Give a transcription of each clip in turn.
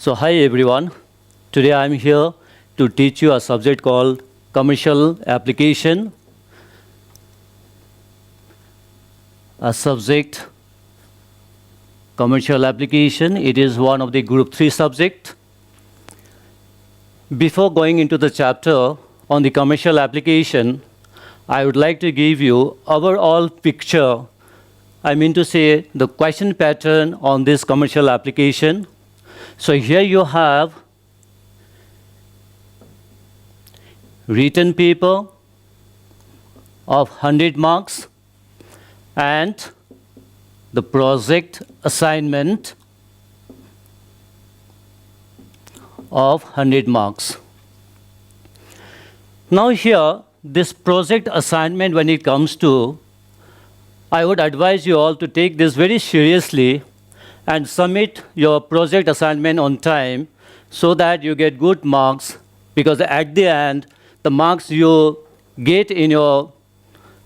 So hi everyone, today I'm here to teach you a subject called Commercial Application. A subject, Commercial Application, it is one of the Group 3 subject. Before going into the chapter on the Commercial Application, I would like to give you overall picture, I mean to say the question pattern on this Commercial Application. So here you have written paper of 100 marks and the project assignment of 100 marks. Now here, this project assignment when it comes to, I would advise you all to take this very seriously and submit your project assignment on time so that you get good marks, because at the end, the marks you get in your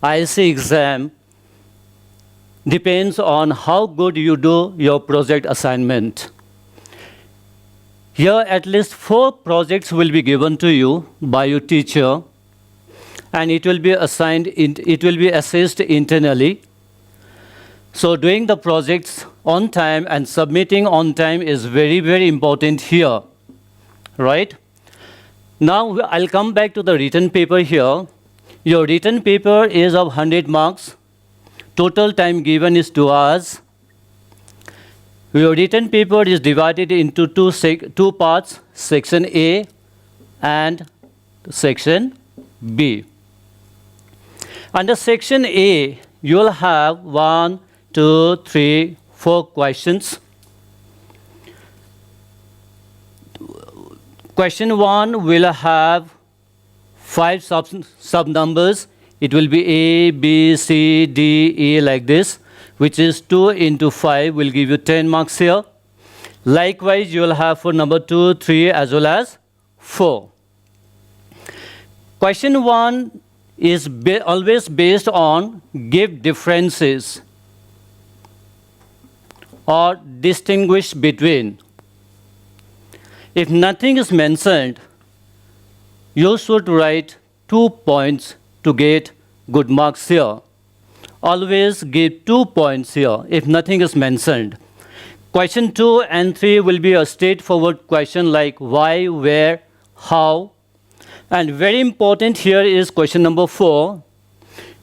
ISC exam depends on how good you do your project assignment. Here at least 4 projects will be given to you by your teacher, and it will be assessed internally. So doing the projects on time and submitting on time is very, very important here, right? Now I'll come back to the written paper here. Your written paper is of 100 marks. Total time given is 2 hours. Your written paper is divided into two parts, section A and section B. Under section A, you'll have 1, 2, 3, 4 questions. Question 1 will have 5 sub numbers. It will be A, B, C, D, E like this, which is 2 into 5 will give you 10 marks here. Likewise, you will have for number 2, 3 as well as 4. Question 1 is always based on give differences or distinguish between. If nothing is mentioned, you should write 2 points to get good marks here. Always give 2 points here if nothing is mentioned. Question 2 and 3 will be a straightforward question like why, where, how. And very important here is question number 4,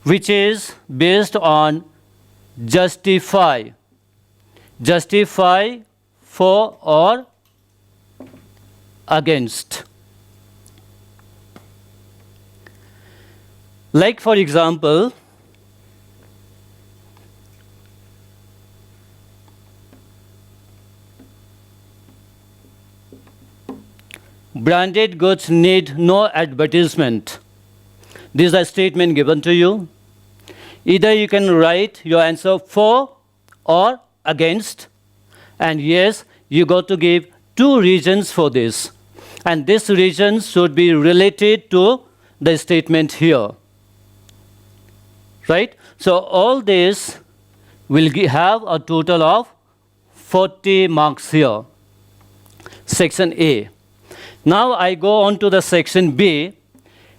which is based on justify. Justify for or against. Like for example, branded goods need no advertisement. This is a statement given to you. Either you can write your answer for or against, and yes, you got to give 2 reasons for this, and these reasons should be related to the statement here, right? So all this will have a total of 40 marks here, section A. Now I go on to the section B.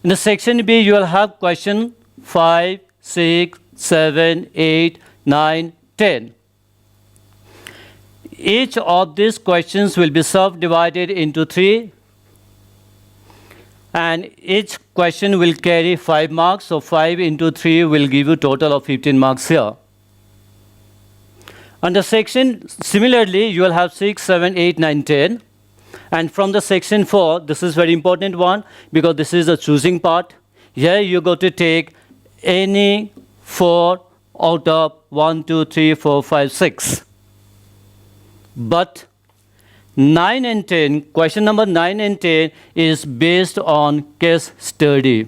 In the section B, you will have question 5, 6, 7, 8, 9, 10. Each of these questions will be subdivided into 3, and each question will carry 5 marks. So 5 into 3 will give you total of 15 marks here. Under section, similarly, you will have 6, 7, 8, 9, 10. And from the section 4, this is very important one because this is the choosing part. Here you got to take any 4 out of 1, 2, 3, 4, 5, 6. But 9 and 10, question number 9 and 10 is based on case study.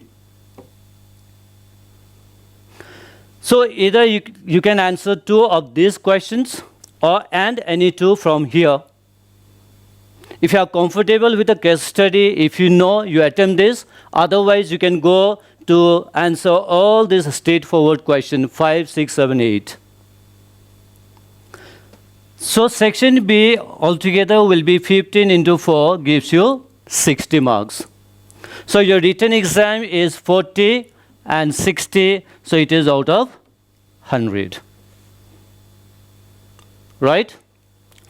So either you can answer 2 of these questions and any 2 from here. If you are comfortable with the case study, if you know, you attempt this. Otherwise, you can go to answer all these straightforward questions 5, 6, 7, 8. So section B altogether will be 15 into 4 gives you 60 marks. So your written exam is 40 and 60, so it is out of 100. Right?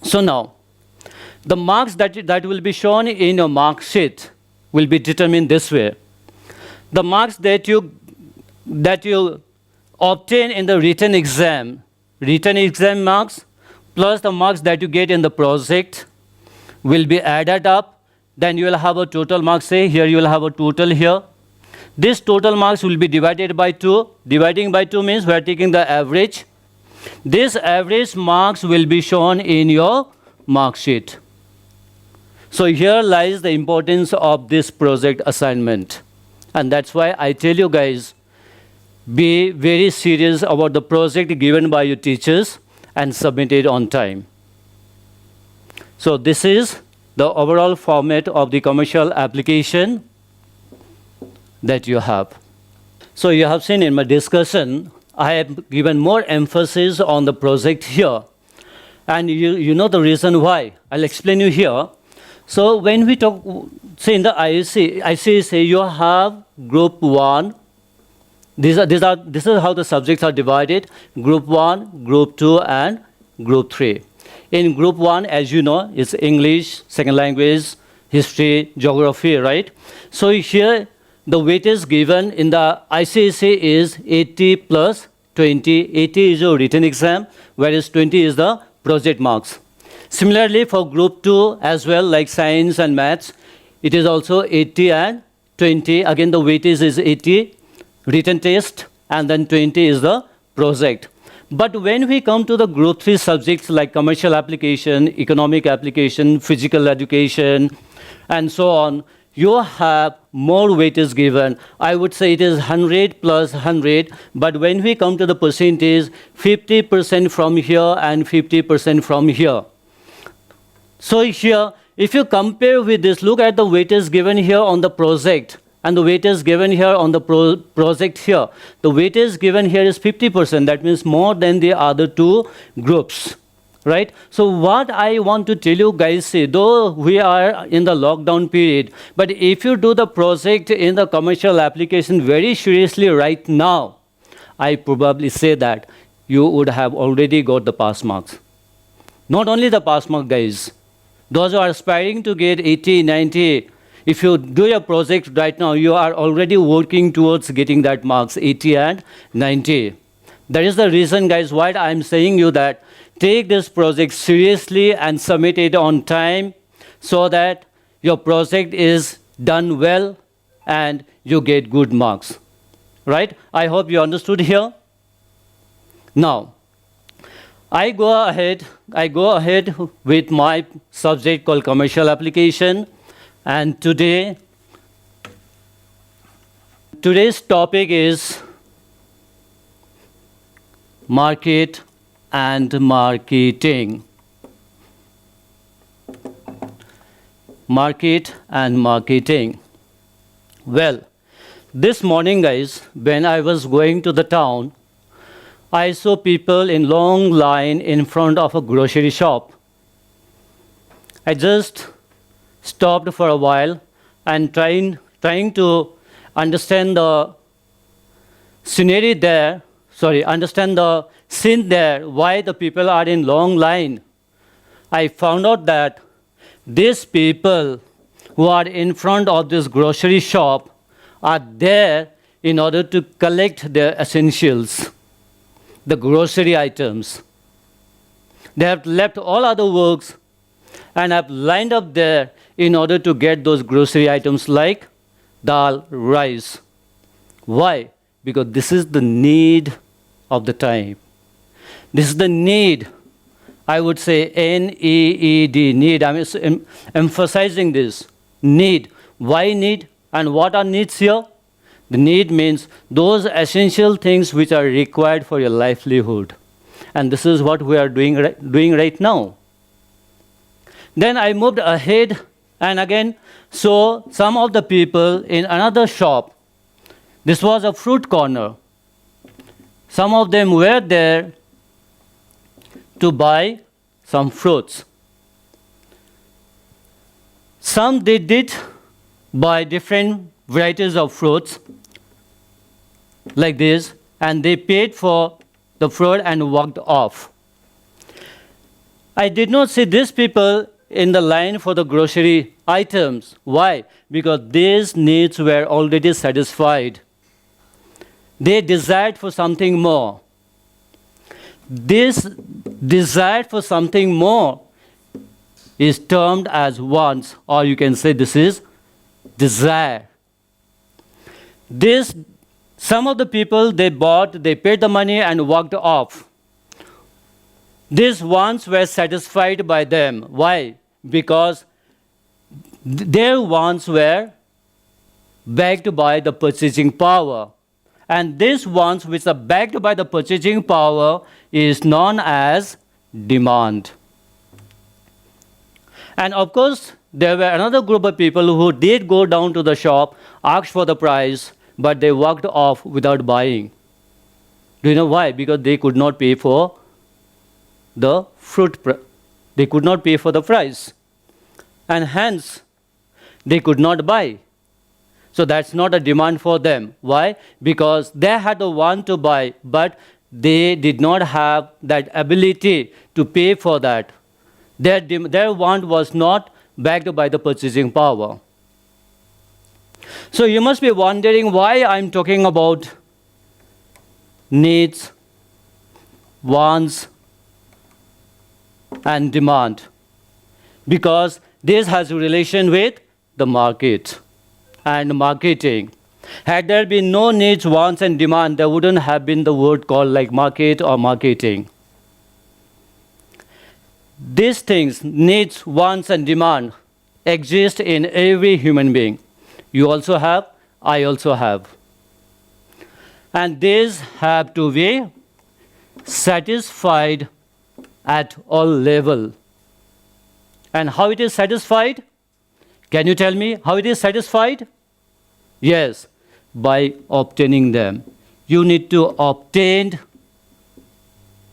So now, the marks that will be shown in your mark sheet will be determined this way. The marks that you obtain in the written exam marks plus the marks that you get in the project will be added up. Then you will have a total marks. Say here you will have a total here. This total marks will be divided by 2. Dividing by 2 means we are taking the average. This average marks will be shown in your mark sheet. So here lies the importance of this project assignment. And that's why I tell you guys, be very serious about the project given by your teachers and submit it on time. So this is the overall format of the commercial application that you have. So you have seen in my discussion, I have given more emphasis on the project here. And you know the reason why. I'll explain you here. So when we talk, say in the ICSA, you have group 1. This is how the subjects are divided. Group 1, group 2, and group 3. In group 1, as you know, it's English, second language, history, geography, right? So here, the weightage given in the ICSA is 80 plus 20. 80 is your written exam, whereas 20 is the project marks. Similarly, for group 2 as well, like science and maths, it is also 80 and 20. Again, the weightage is 80, written test, and then 20 is the project. But when we come to the group 3 subjects like commercial application, economic application, physical education, and so on, you have more weightage given. I would say it is 100 plus 100, but when we come to the percentage, 50% from here and 50% from here. So here, if you compare with this, look at the weightage given here on the project and the weightage given here on the project here. The weightage given here is 50%. That means more than the other two groups. Right? So what I want to tell you guys, say, though we are in the lockdown period, but if you do the project in the commercial application very seriously right now, I probably say that you would have already got the pass marks. Not only the pass mark, guys. Those who are aspiring to get 80, 90, if you do your project right now, you are already working towards getting that marks, 80 and 90. That is the reason, guys, why I'm saying you that take this project seriously and submit it on time so that your project is done well and you get good marks. Right? I hope you understood here. Now, I go ahead with my subject called commercial application, and today's topic is market and marketing. Market and marketing. Well, this morning, guys, when I was going to the town, I saw people in long line in front of a grocery shop. I just stopped for a while and trying to understand the scenery there. Understand the scene there, why the people are in long line. I found out that these people who are in front of this grocery shop are there in order to collect their essentials, the grocery items. They have left all other works and have lined up there in order to get those grocery items like dal, rice. Why? Because this is the need of the time. This is the need. I would say N-E-E-D, need. I'm emphasizing this. Need. Why need? And what are needs here? The need means those essential things which are required for your livelihood. And this is what we are doing right now. Then I moved ahead and again saw some of the people in another shop. This was a fruit corner. Some of them were there to buy some fruits. Some they did buy different varieties of fruits like this, and they paid for the fruit and walked off. I did not see these people in the line for the grocery items. Why? Because these needs were already satisfied. They desired for something more. This desire for something more is termed as wants, or you can say this is desire. Some of the people, they bought, they paid the money and walked off. These wants were satisfied by them. Why? Because their wants were backed by the purchasing power. And these wants which are backed by the purchasing power is known as demand. And of course, there were another group of people who did go down to the shop, asked for the price, but they walked off without buying. Do you know why? Because they could not pay for the fruit. They could not pay for the price. And hence, they could not buy. So that's not a demand for them. Why? Because they had the want to buy, but they did not have that ability to pay for that. Their want was not backed by the purchasing power. So you must be wondering why I'm talking about needs, wants, and demand. Because this has a relation with the market and marketing. Had there been no needs, wants, and demand, there wouldn't have been the word called like market or marketing. These things, needs, wants, and demand, exist in every human being. You also have, I also have. And these have to be satisfied at all levels. And how it is satisfied? Can you tell me how it is satisfied? Yes, by obtaining them. You need to obtain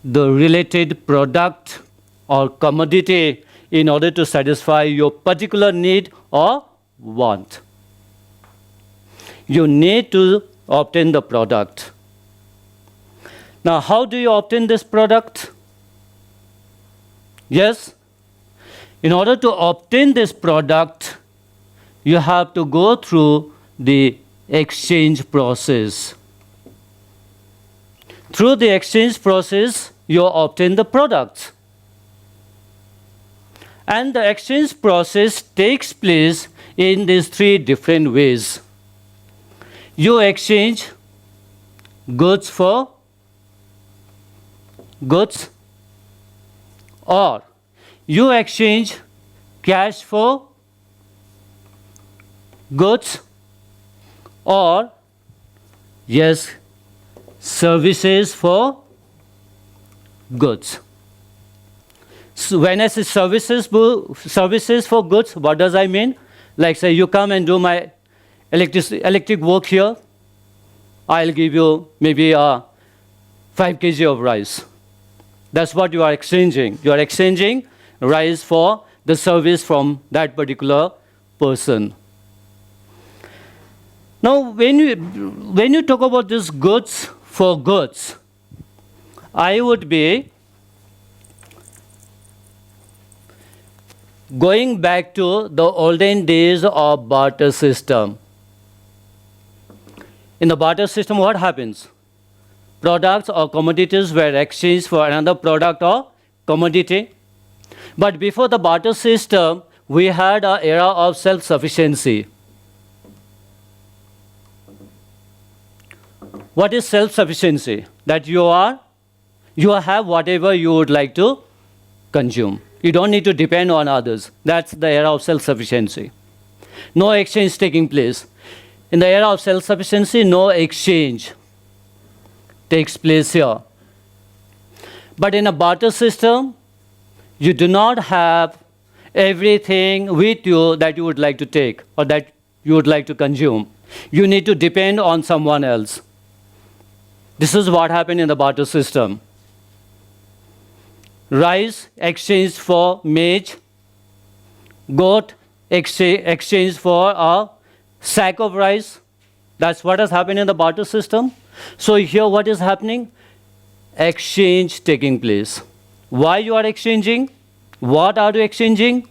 the related product or commodity in order to satisfy your particular need or want. You need to obtain the product. Now, how do you obtain this product? Yes, in order to obtain this product, you have to go through the exchange process. Through the exchange process, you obtain the product. And the exchange process takes place in these three different ways. You exchange goods for goods, or you exchange cash for goods, or yes, services for goods. So when I say services for goods, what does I mean? Like say you come and do my electric work here, I'll give you maybe 5 kg of rice. That's what you are exchanging. You are exchanging rice for the service from that particular person. Now, when you talk about this goods for goods, I would be going back to the olden days of barter system. In the barter system, what happens? Products or commodities were exchanged for another product or commodity. But before the barter system, we had an era of self-sufficiency. What is self-sufficiency? That you have whatever you would like to consume. You don't need to depend on others. That's the era of self-sufficiency. No exchange taking place. In the era of self-sufficiency, no exchange takes place here. But in a barter system, you do not have everything with you that you would like to take or that you would like to consume. You need to depend on someone else. This is what happened in the barter system. rice exchanged for maize, goat exchanged for a sack of rice. That's what has happened in the barter system. So here what is happening? Exchange taking place. Why you are exchanging? What are you exchanging?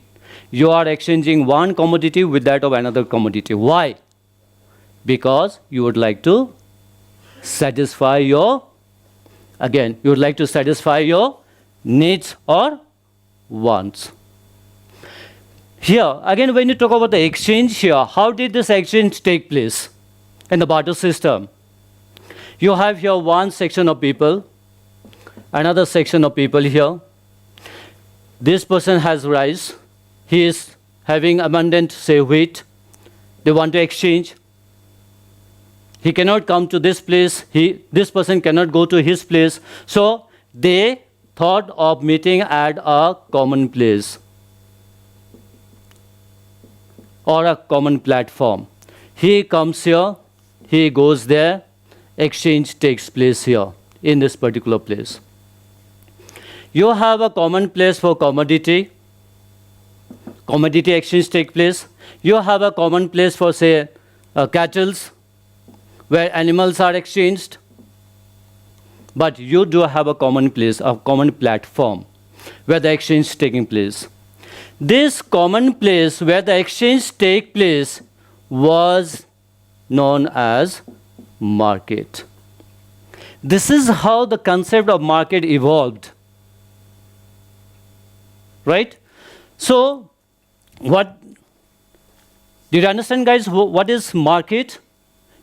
You are exchanging one commodity with that of another commodity. Why? Because you would like to satisfy your, again, you would like to satisfy your needs or wants. Here, again, when you talk about the exchange here, how did this exchange take place in the barter system? You have here one section of people, another section of people here. This person has rice. He is having abundant, say, wheat. They want to exchange. He cannot come to this place. This person cannot go to his place. So they thought of meeting at a common place or a common platform. He comes here, he goes there, exchange takes place here in this particular place. You have a common place for commodity. Commodity exchange takes place. You have a common place for, say, cattle, where animals are exchanged. But you do have a common place, a common platform, where the exchange is taking place. This common place where the exchange takes place was known as market. This is how the concept of market evolved. Right? So, what did you understand, guys? What is market?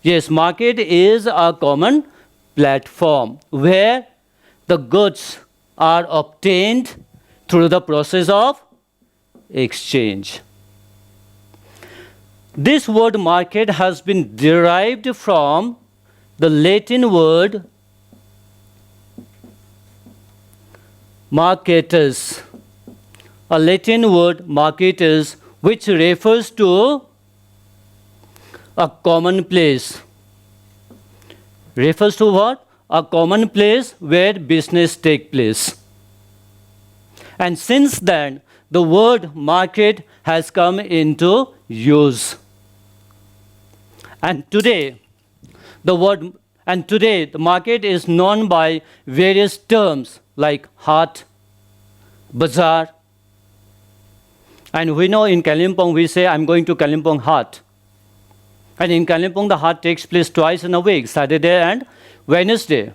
Yes, market is a common platform where the goods are obtained through the process of exchange. This word market has been derived from the Latin word marketus. A Latin word marketus, which refers to a common place. Refers to what? A common place where business takes place. And since then, the word market has come into use. And today, the market is known by various terms like haat, bazaar. And we know in Kalimpong we say, I'm going to Kalimpong haat. And in Kalimpong the haat takes place twice in a week, Saturday and Wednesday.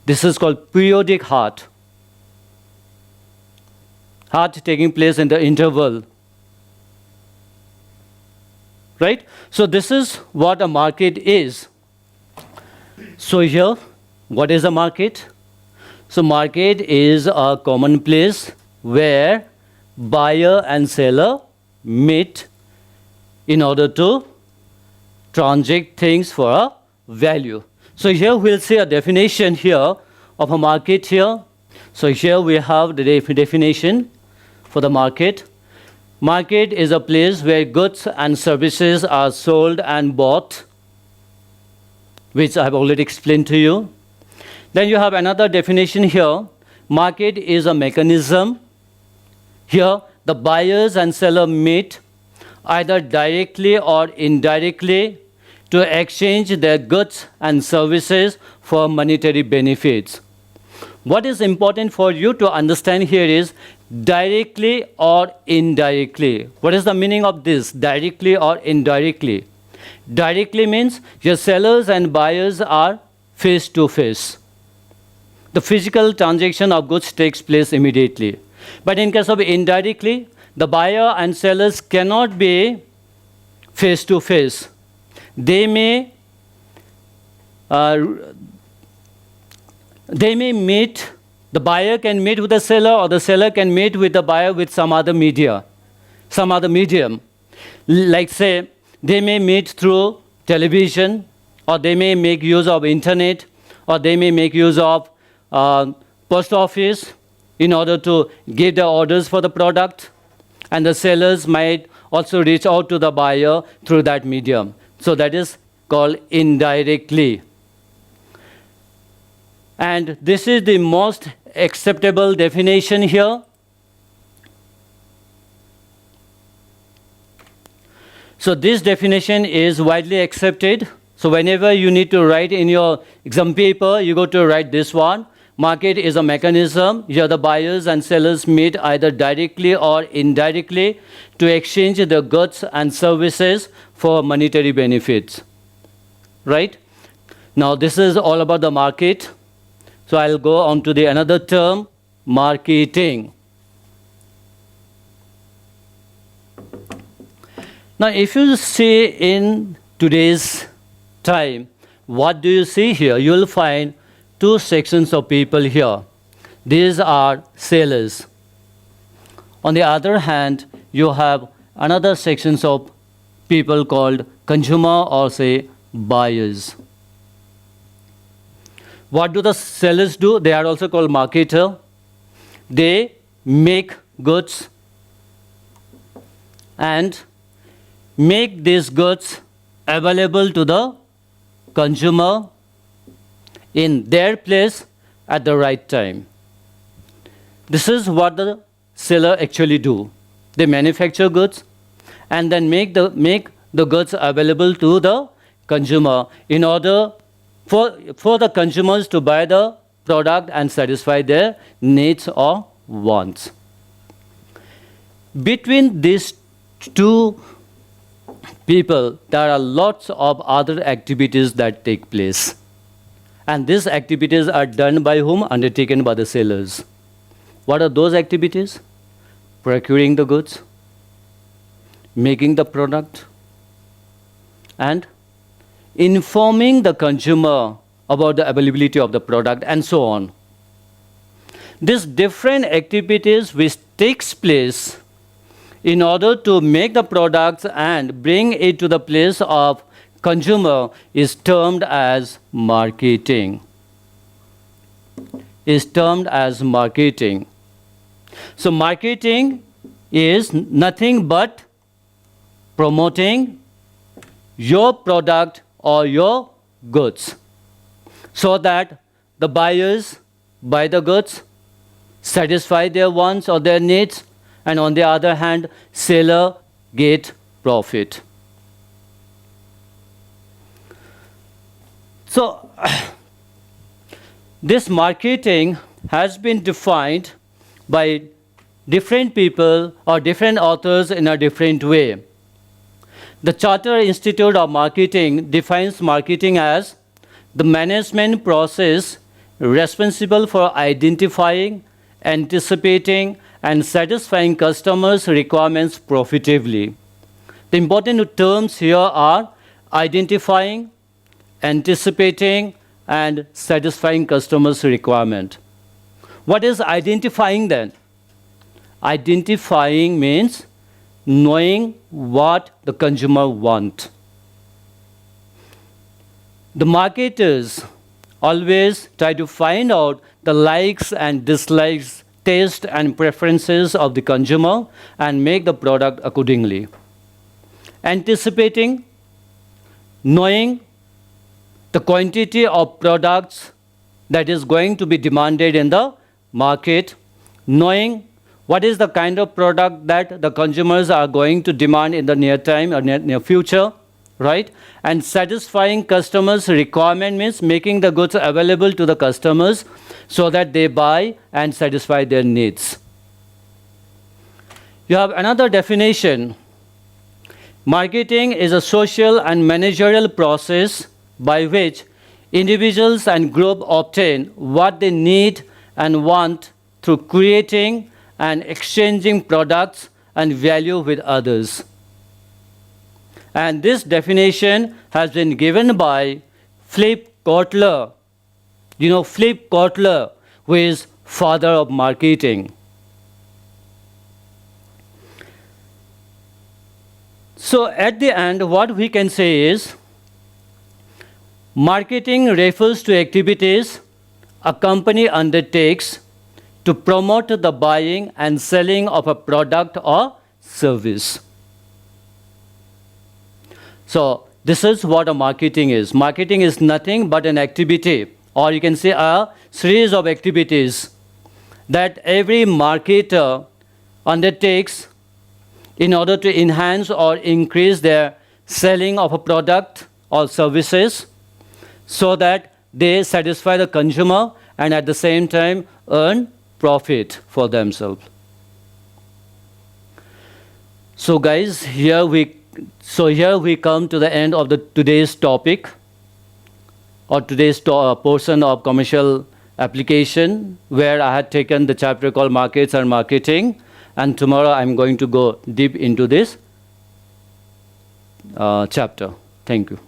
This is called periodic haat. Haat taking place in the interval. Right? So this is what a market is. So here, what is a market? So market is a common place where buyer and seller meet in order to transact things for a value. So here we'll see a definition here of a market here. So here we have the definition for the market. Market is a place where goods and services are sold and bought, which I have already explained to you. Then you have another definition here. Market is a mechanism. Here, the buyers and seller meet either directly or indirectly to exchange their goods and services for monetary benefits. What is important for you to understand here is directly or indirectly. What is the meaning of this? Directly or indirectly? Directly means your sellers and buyers are face to face. The physical transaction of goods takes place immediately. But in case of indirectly, the buyer and sellers cannot be face to face. They may meet, the buyer can meet with the seller, or the seller can meet with the buyer with some other medium. Like say, they may meet through television, or they may make use of internet, or they may make use of post office in order to give the orders for the product. And the sellers might also reach out to the buyer through that medium. So that is called indirectly. And this is the most acceptable definition here. So this definition is widely accepted. So whenever you need to write in your exam paper, you go to write this one. Market is a mechanism. Here the buyers and sellers meet either directly or indirectly to exchange the goods and services for monetary benefits. Right? Now this is all about the market. So I'll go on to the another term, marketing. Now if you see in today's time, what do you see here? You will find two sections of people here. These are sellers. On the other hand, you have another sections of people called consumer or say buyers. What do the sellers do? They are also called marketer. They make goods and make these goods available to the consumer in their place at the right time. This is what the seller actually do. They manufacture goods and then make the goods available to the consumer in order for the consumers to buy the product and satisfy their needs or wants. Between these two people, there are lots of other activities that take place. And these activities are done by whom? Undertaken by the sellers. What are those activities? Procuring the goods, making the product, and informing the consumer about the availability of the product, and so on. These different activities which takes place in order to make the products and bring it to the place of consumer is termed as marketing. So marketing is nothing but promoting your product or your goods so that the buyers buy the goods, satisfy their wants or their needs, and on the other hand, seller get profit. So this marketing has been defined by different people or different authors in a different way. The Chartered Institute of Marketing defines marketing as the management process responsible for identifying, anticipating, and satisfying customers' requirements profitably. The important terms here are identifying, anticipating, and satisfying customers' requirement. What is identifying then? Identifying means knowing what the consumer wants. The marketers always try to find out the likes and dislikes, taste and preferences of the consumer and make the product accordingly. Anticipating, knowing the quantity of products that is going to be demanded in the market, knowing what is the kind of product that the consumers are going to demand in the near time or near future, right? And satisfying customers' requirement means making the goods available to the customers so that they buy and satisfy their needs. You have another definition. Marketing is a social and managerial process by which individuals and groups obtain what they need and want through creating and exchanging products and value with others. And this definition has been given by Philip Kotler. You know Philip Kotler, who is father of marketing. So at the end, what we can say is, marketing refers to activities a company undertakes to promote the buying and selling of a product or service. So this is what a marketing is. Marketing is nothing but an activity, or you can say a series of activities that every marketer undertakes in order to enhance or increase their selling of a product or services so that they satisfy the consumer and at the same time earn profit for themselves. So guys, here we come to the end of today's topic or today's portion of commercial application, where I had taken the chapter called Markets and Marketing, and tomorrow I'm going to go deep into this chapter. Thank you.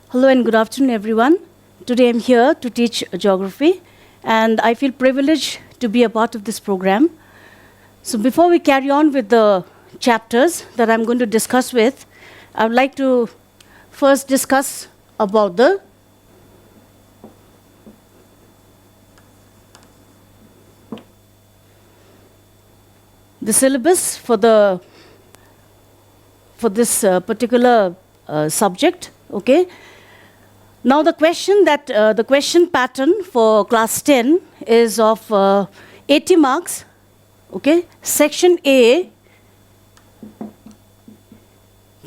Hello and good afternoon, everyone. Today I'm here to teach geography, and I feel privileged to be a part of this program. So before we carry on with the chapters that I'm going to discuss with, I would like to first discuss about the syllabus for this particular subject. Okay. Now the question pattern for class 10 is of 80 marks. Okay, section A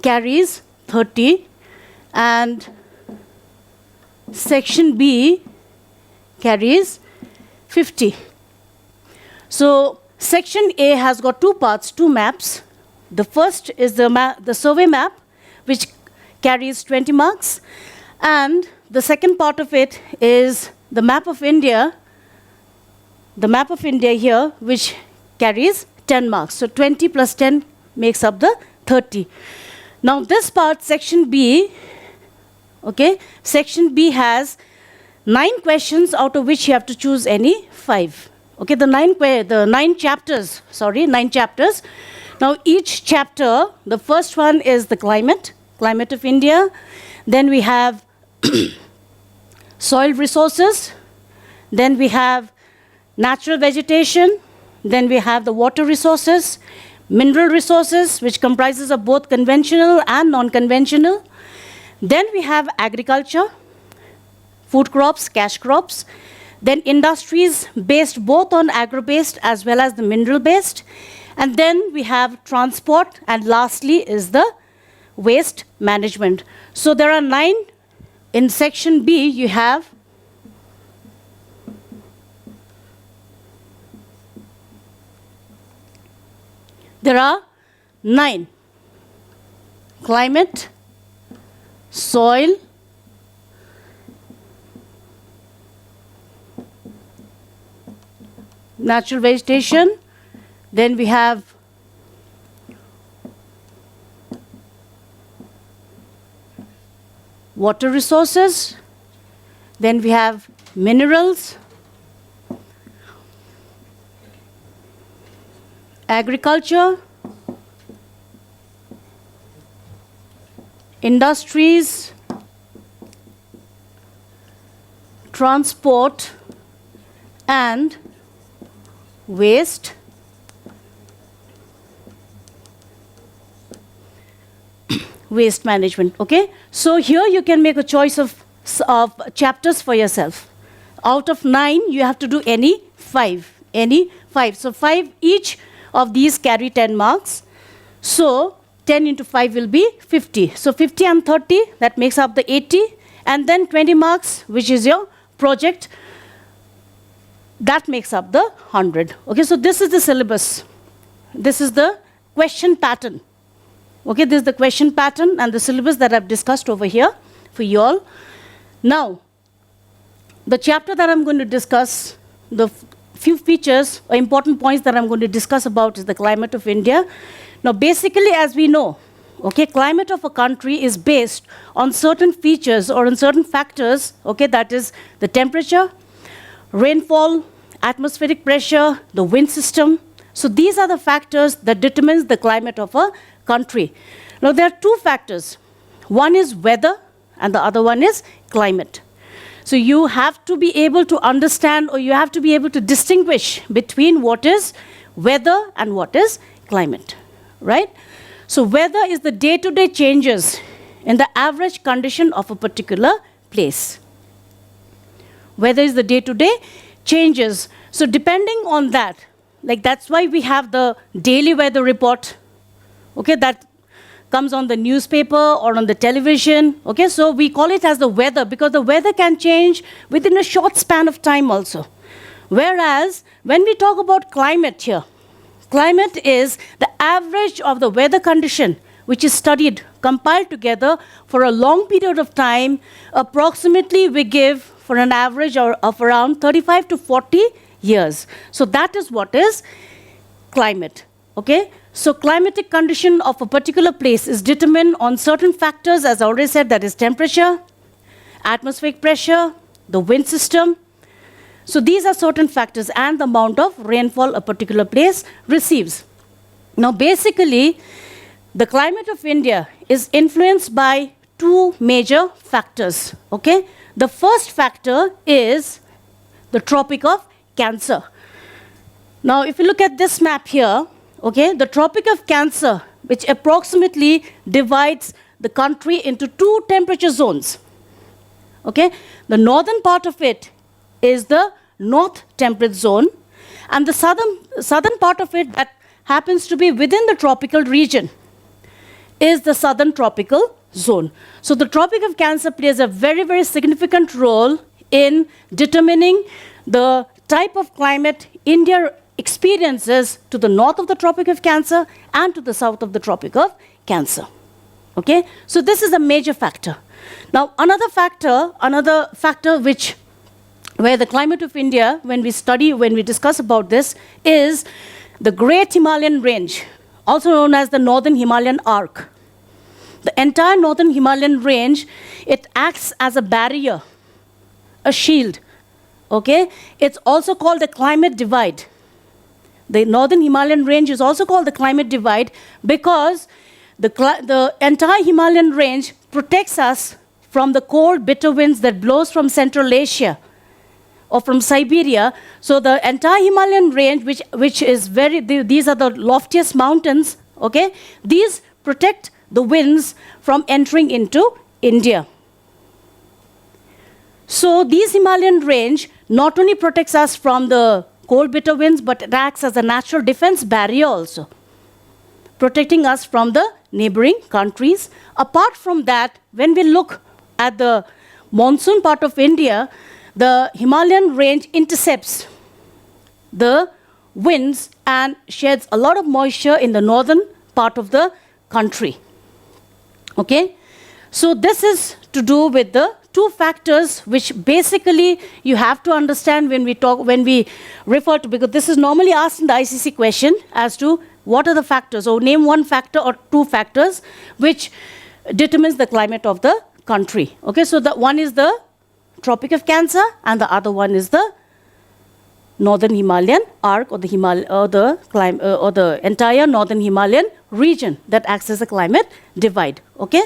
carries 30 and section B carries 50. So section A has got two parts, two maps. The first is the survey map, which carries 20 marks. And the second part of it is the map of India here, which carries 10 marks. So 20 plus 10 makes up the 30. Now this part, section B, okay, section B has 9 questions, out of which you have to choose any 5. Okay, the 9 chapters. Now each chapter, the first one is the climate of India. Then we have soil resources, then we have natural vegetation, then we have the water resources, mineral resources, which comprises of both conventional and non-conventional. Then we have agriculture, food crops, cash crops, then industries based both on agro-based as well as the mineral-based, and then we have transport, and lastly is the waste management. So there are 9. In section B, you have there are 9. Climate, soil, natural vegetation, then we have water resources, then we have minerals, agriculture, industries, transport, and waste management. Okay, so here you can make a choice of chapters for yourself. Out of 9, you have to do any 5. So 5 each of these carry 10 marks. So 10 into 5 will be 50. So 50 and 30, that makes up the 80. And then 20 marks, which is your project, that makes up the 100. Okay, so this is the syllabus. This is the question pattern. Okay, this is the question pattern and the syllabus that I've discussed over here for you all. Now, the chapter that I'm going to discuss, the few features or important points that I'm going to discuss about is the climate of India. Now, basically, as we know, okay, climate of a country is based on certain features or on certain factors, okay, that is the temperature, rainfall, atmospheric pressure, the wind system. So these are the factors that determines the climate of a country. Now, there are 2 factors. One is weather and the other one is climate. So you have to be able to understand, or you have to be able to distinguish between what is weather and what is climate, right? So weather is the day-to-day changes in the average condition of a particular place. Weather is the day-to-day changes. So depending on that, like that's why we have the daily weather report, okay, that comes on the newspaper or on the television, okay? So we call it as the weather because the weather can change within a short span of time also. Whereas when we talk about climate here, climate is the average of the weather condition which is studied, compiled together for a long period of time. Approximately we give for an average of around 35 to 40 years. So that is what is climate, okay? So climatic condition of a particular place is determined on certain factors, as I already said, that is temperature, atmospheric pressure, the wind system. So these are certain factors and the amount of rainfall a particular place receives. Now basically, the climate of India is influenced by two major factors, okay? The first factor is the Tropic of Cancer. Now if you look at this map here, okay, the Tropic of Cancer, which approximately divides the country into two temperature zones, okay? The northern part of it is the North Temperate Zone, and the southern part of it that happens to be within the tropical region is the Southern Tropical Zone. So the Tropic of Cancer plays a very, very significant role in determining the type of climate India experiences to the north of the Tropic of Cancer and to the south of the Tropic of Cancer. Okay? So this is a major factor. Now another factor which where the climate of India, when we discuss about this, is the Great Himalayan Range, also known as the Northern Himalayan Arc. The entire Northern Himalayan Range, it acts as a barrier, a shield, okay? It's also called the climate divide. The Northern Himalayan Range is also called the climate divide because the entire Himalayan range protects us from the cold, bitter winds that blows from Central Asia or from Siberia. So the entire Himalayan range, which is these are the loftiest mountains, okay? These protect the winds from entering into India. So these Himalayan range not only protects us from the cold, bitter winds, but it acts as a natural defense barrier also, protecting us from the neighboring countries. Apart from that, when we look at the monsoon part of India, the Himalayan range intercepts the winds and sheds a lot of moisture in the northern part of the country. Okay? So this is to do with the two factors which basically you have to understand when we refer to, because this is normally asked in the ICC question as to what are the factors, or name one factor or two factors which determines the climate of the country. Okay, so the one is the Tropic of Cancer and the other one is the Northern Himalayan Arc, or the entire Northern Himalayan region that acts as a climate divide. Okay?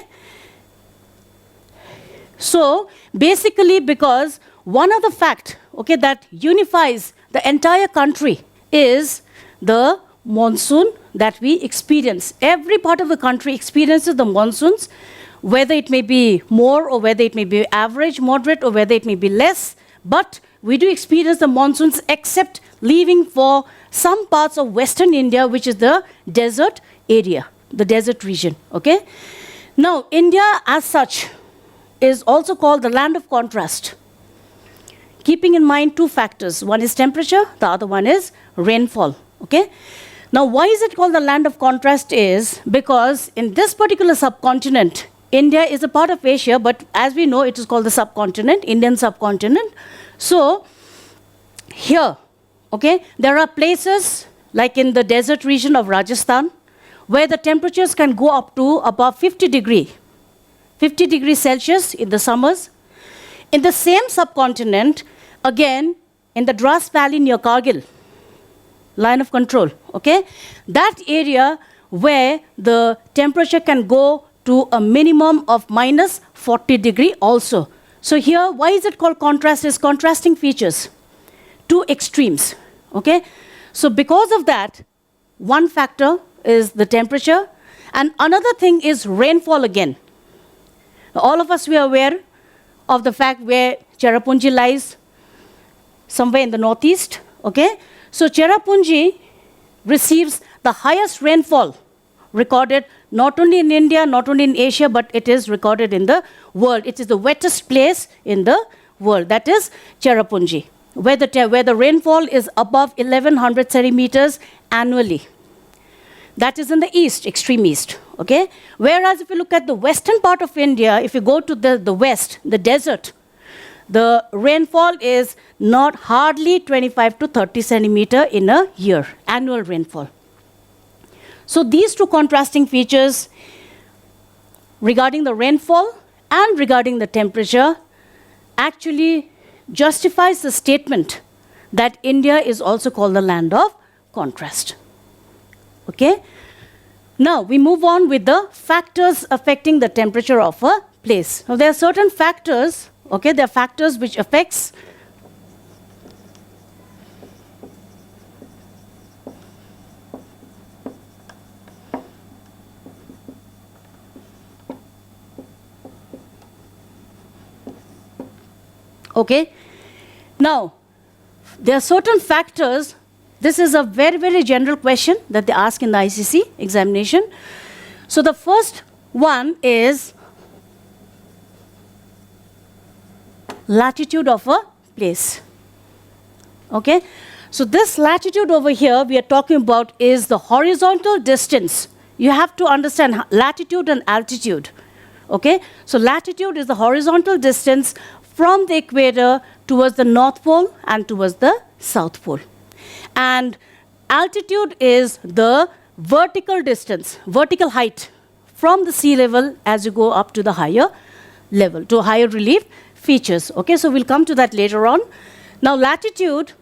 So basically, because one other fact, okay, that unifies the entire country is the monsoon that we experience. Every part of the country experiences the monsoons, whether it may be more or whether it may be average, moderate, or whether it may be less. But we do experience the monsoons, except leaving for some parts of Western India, which is the desert area, the desert region. Okay? Now, India as such is also called the land of contrast, keeping in mind two factors. One is temperature, the other one is rainfall. Okay? Now, why is it called the land of contrast is because in this particular subcontinent, India is a part of Asia, but as we know, it is called the subcontinent, Indian subcontinent. So, here, okay, there are places like in the desert region of Rajasthan, where the temperatures can go up to above 50 degrees Celsius in the summers. In the same subcontinent, again, in the Dras Valley near Kargil, line of control, okay, that area where the temperature can go to a minimum of minus 40 degrees also. So here, why is it called contrast? Is contrasting features, two extremes, okay? So because of that, one factor is the temperature. And another thing is rainfall again. All of us, we are aware of the fact where Cherrapunji lies, somewhere in the northeast, okay? So Cherrapunji receives the highest rainfall recorded not only in India, not only in Asia, but it is recorded in the world. It is the wettest place in the world. That is Cherrapunji, where the rainfall is above 1100 centimeters annually. That is in the east, extreme east, okay? Whereas if you look at the western part of India, if you go to the west, the desert, the rainfall is not hardly 25 to 30 centimeter in a year, annual rainfall. So these two contrasting features regarding the rainfall and regarding the temperature actually justifies the statement that India is also called the land of contrast. Okay? Now we move on with the factors affecting the temperature of a place. Now there are certain factors, okay, there are factors which affects okay. Now, there are certain factors. This is a very, very general question that they ask in the ICC examination. So the first one is latitude of a place. Okay? So this latitude over here we are talking about is the horizontal distance. You have to understand latitude and altitude. Okay? So latitude is the horizontal distance from the equator towards the North Pole and towards the South Pole. And altitude is the vertical distance, vertical height from the sea level as you go up to the higher level, to higher relief features. Okay, so we'll come to that later on. Now latitude,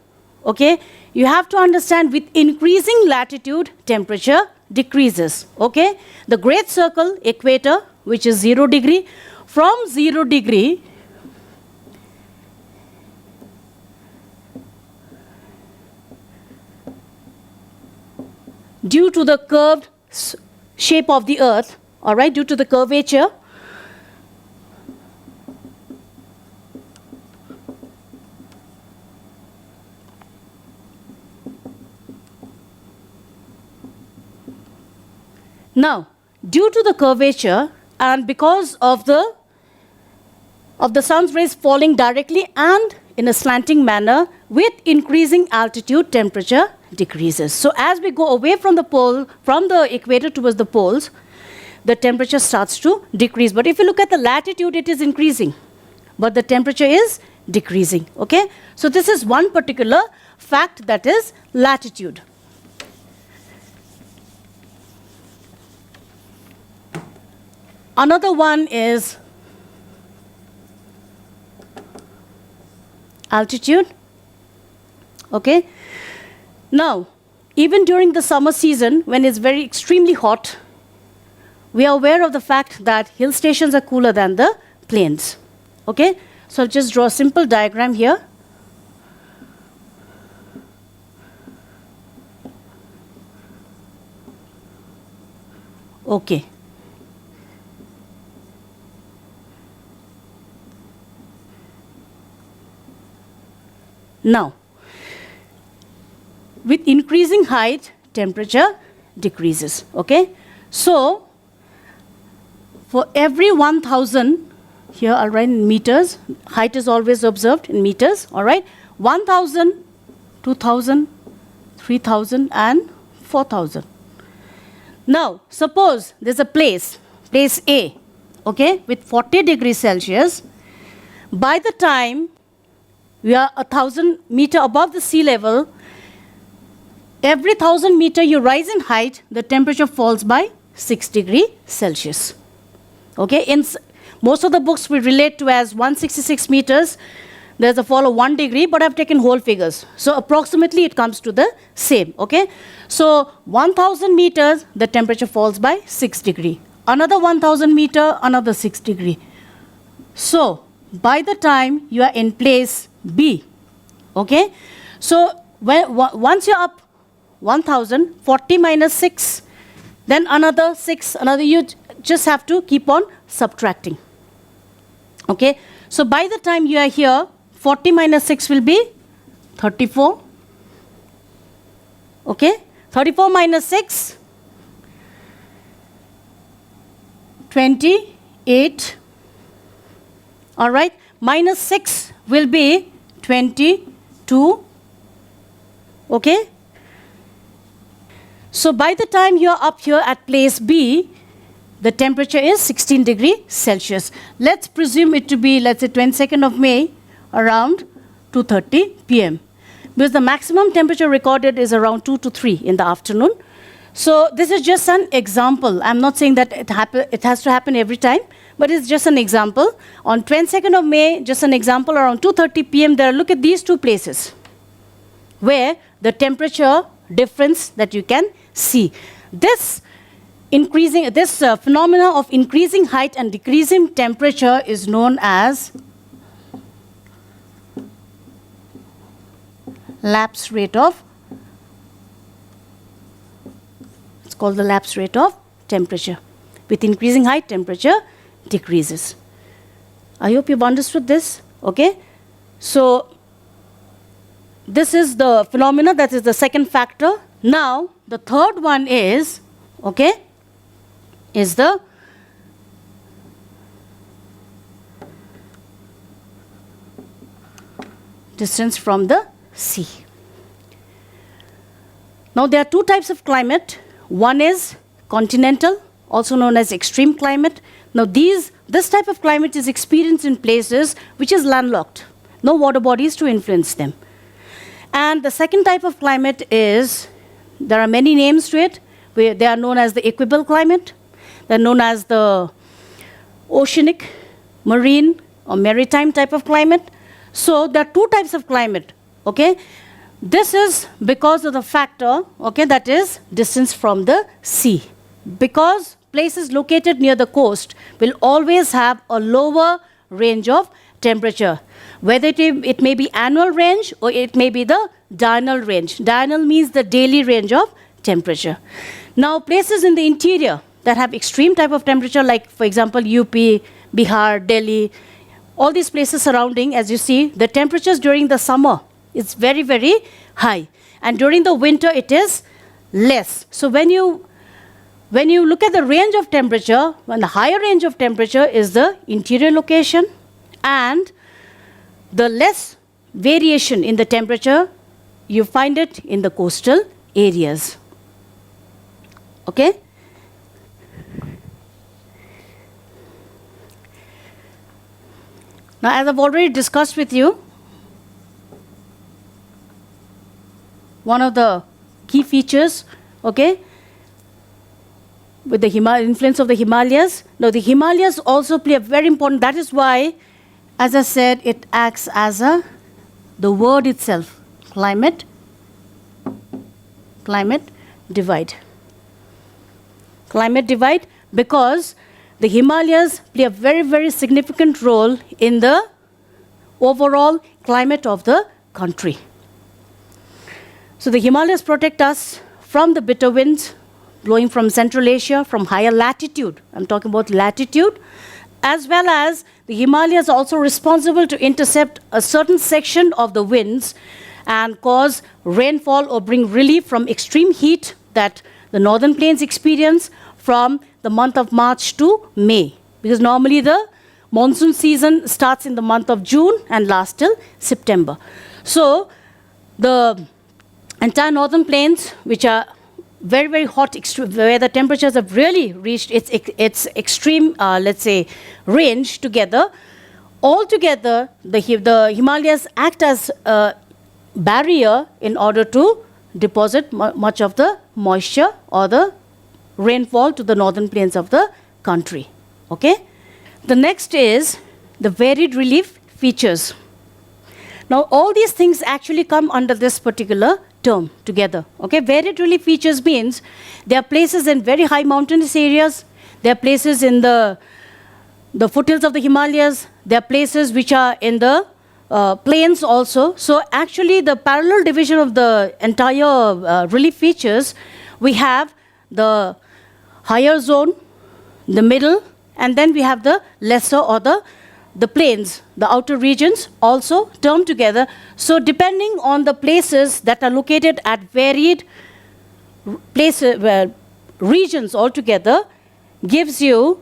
okay, you have to understand with increasing latitude, temperature decreases. Okay, the great circle, equator, which is 0 degree, from 0 degree, due to the curved shape of the earth, all right, due to the curvature, now, due to the curvature and because of the sun's rays falling directly and in a slanting manner, with increasing altitude, temperature decreases. So as we go away from the pole, from the equator towards the poles, the temperature starts to decrease. But if you look at the latitude, it is increasing, but the temperature is decreasing. Okay? So this is one particular fact, that is latitude. Another one is altitude. Okay? Now, even during the summer season, when it's very extremely hot, we are aware of the fact that hill stations are cooler than the plains. Okay? So I'll just draw a simple diagram here. Okay. Now, with increasing height, temperature decreases. Okay? So, for every 1,000, here I'll write in meters, height is always observed in meters, all right? 1,000, 2,000, 3,000, and 4,000. Now, suppose there's a place A, okay, with 40 degrees Celsius. By the time we are 1,000 meter above the sea level, every 1,000 meter you rise in height, the temperature falls by 6 degrees Celsius. Okay, in most of the books we relate to as 166 meters, there's a fall of 1 degree, but I've taken whole figures. So approximately it comes to the same, okay? So 1,000 meters, the temperature falls by 6 degrees. Another 1,000 meter, another 6 degrees. So by the time you are in place B, okay? So once you're up 1,000, 40 minus 6, then another 6, another, you just have to keep on subtracting. Okay, so by the time you are here, 40 minus 6 will be 34. Okay, 34 minus 6, 28. All right, minus 6 will be 22. Okay, so by the time you are up here at place B, the temperature is 16 degrees Celsius. Let's presume it to be, let's say, 22nd of May, around 2:30 p.m. Because the maximum temperature recorded is around 2 to 3 in the afternoon. So this is just an example. I'm not saying that it has to happen every time, but it's just an example. On 22nd of May, just an example, around 2:30 p.m., there, look at these two places where the temperature difference that you can see. This phenomena of increasing height and decreasing temperature is known as lapse rate of, it's called the lapse rate of temperature. With increasing height, temperature decreases. I hope you've understood this. Okay, so this is the phenomena, that is the second factor. Now the third one is, okay, is the distance from the sea. Now there are two types of climate. One is continental, also known as extreme climate. Now this type of climate is experienced in places which is landlocked, no water bodies to influence them. And the second type of climate is, there are many names to it. They are known as the equable climate. They're known as the oceanic, marine, or maritime type of climate. So there are two types of climate. Okay, this is because of the factor, okay, that is distance from the sea. Because places located near the coast will always have a lower range of temperature, whether it may be annual range or it may be the diurnal range. Diurnal means the daily range of temperature. Now places in the interior that have extreme type of temperature, like for example UP, Bihar, Delhi, all these places surrounding, as you see, the temperatures during the summer is very, very high, and during the winter it is less. So when you look at the range of temperature, when the higher range of temperature is the interior location, and the less variation in the temperature, you find it in the coastal areas. Okay? Now, as I've already discussed with you, one of the key features, okay, with the influence of the Himalayas. Now, the Himalayas also play a very important, that is why, as I said, it acts as the word itself, climate divide. Climate divide, because the Himalayas play a very, very significant role in the overall climate of the country. So the Himalayas protect us from the bitter winds blowing from Central Asia, from higher latitude. I'm talking about latitude, as well as the Himalayas are also responsible to intercept a certain section of the winds and cause rainfall or bring relief from extreme heat that the northern plains experience from the month of March to May. Because normally the monsoon season starts in the month of June and lasts till September. So the entire northern plains, which are very, very hot, where the temperatures have really reached its extreme, let's say, range together, altogether the Himalayas act as a barrier in order to deposit much of the moisture or the rainfall to the northern plains of the country. Okay? The next is the varied relief features. Now, all these things actually come under this particular term together. Okay? Varied relief features means there are places in very high mountainous areas, there are places in the foothills of the Himalayas, there are places which are in the plains also. So actually the parallel division of the entire relief features, we have the higher zone, the middle, and then we have the lesser or the plains, the outer regions also termed together. So depending on the places that are located at varied places, regions altogether, gives you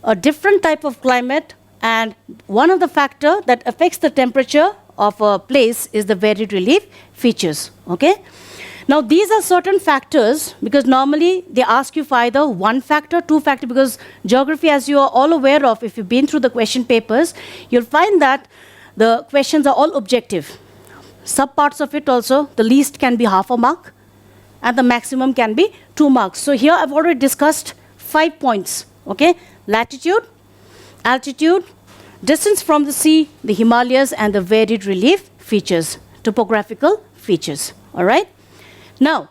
a different type of climate, and one of the factor that affects the temperature of a place is the varied relief features. Okay? Now these are certain factors, because normally they ask you for either one factor, two factor, because geography, as you are all aware of, if you've been through the question papers, you'll find that the questions are all objective. Subparts of it also, the least can be half a mark, and the maximum can be 2 marks. So here I've already discussed 5 points. Okay? Latitude, altitude, distance from the sea, the Himalayas, and the varied relief features, topographical features. All right? Now,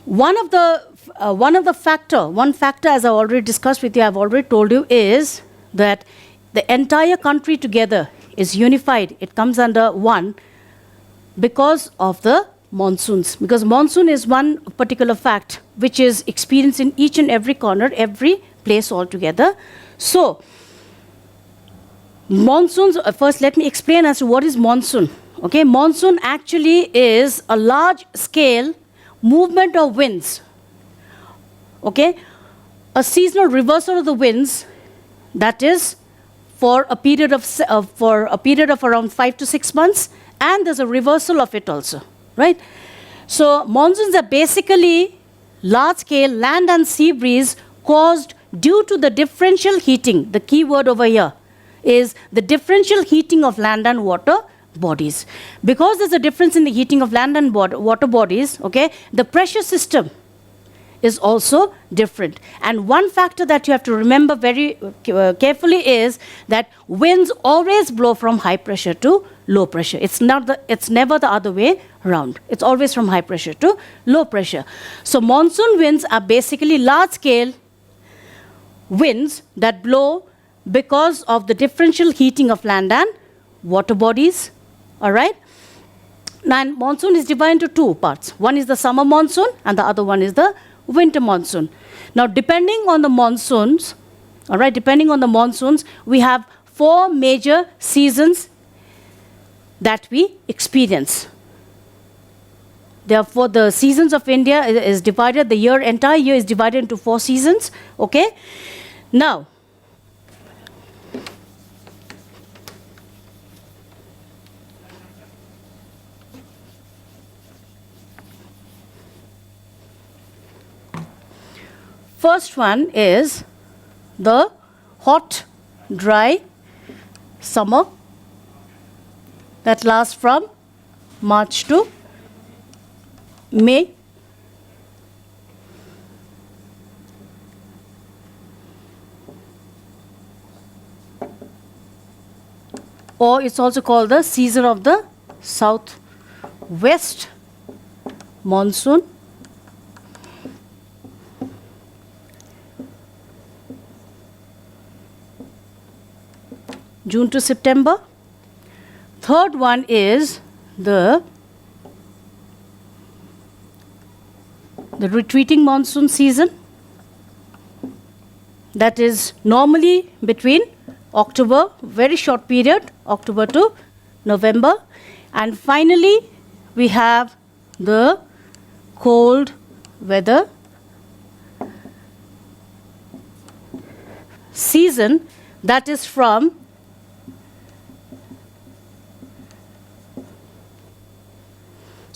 one factor, as I already discussed with you, I've already told you, is that the entire country together is unified. It comes under one because of the monsoons. Because monsoon is one particular fact which is experienced in each and every corner, every place altogether. So, monsoons, first let me explain as to what is monsoon. Okay, monsoon actually is a large scale movement of winds. Okay, a seasonal reversal of the winds, that is for a period of around 5 to 6 months, and there's a reversal of it also, right? So monsoons are basically large scale land and sea breeze caused due to the differential heating. The key word over here is the differential heating of land and water bodies. Because there's a difference in the heating of land and water bodies, okay, the pressure system is also different. And one factor that you have to remember very carefully is that winds always blow from high pressure to low pressure. It's never the other way around. It's always from high pressure to low pressure. So monsoon winds are basically large scale winds that blow because of the differential heating of land and water bodies. All right? And monsoon is divided into 2 parts. One is the summer monsoon and the other one is the winter monsoon. Now, depending on the monsoons, all right, depending on the monsoons, we have 4 major seasons that we experience. Therefore, the seasons of India is divided, the entire year is divided into 4 seasons. Okay? Now, first one is the hot, dry summer that lasts from March to May. Or it's also called the season of the southwest monsoon. June to September. Third one is the retreating monsoon season, that is normally between October, very short period, October to November. And finally, we have the cold weather season, that is from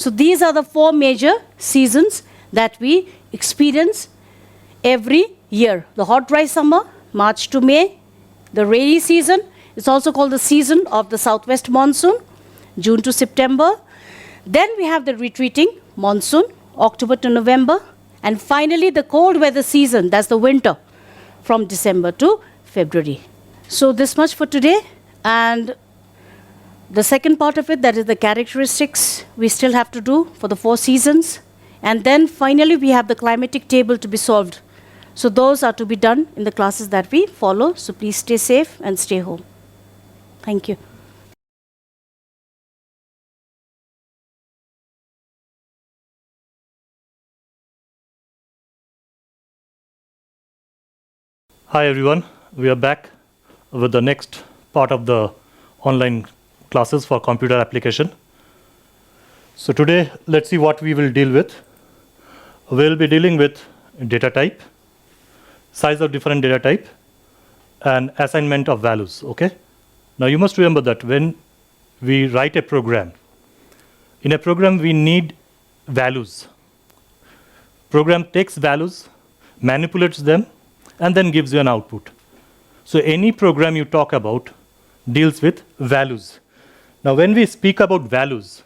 So these are the 4 major seasons that we experience every year. The hot, dry summer, March to May. The rainy season, it's also called the season of the southwest monsoon, June to September. Then we have the retreating monsoon, October to November. And finally, the cold weather season, that's the winter, from December to February. So this much for today. And the second part of it, that is the characteristics, we still have to do for the 4 seasons. And then finally, we have the climatic table to be solved. So those are to be done in the classes that we follow. So please stay safe and stay home. Thank you. Hi everyone, we are back with the next part of the online classes for computer application. So today, let's see what we will deal with. We'll be dealing with data type, size of different data type, and assignment of values, okay? Now you must remember that when we write a program, in a program we need values. Program takes values, manipulates them, and then gives you an output. So any program you talk about deals with values. Now when we speak about values,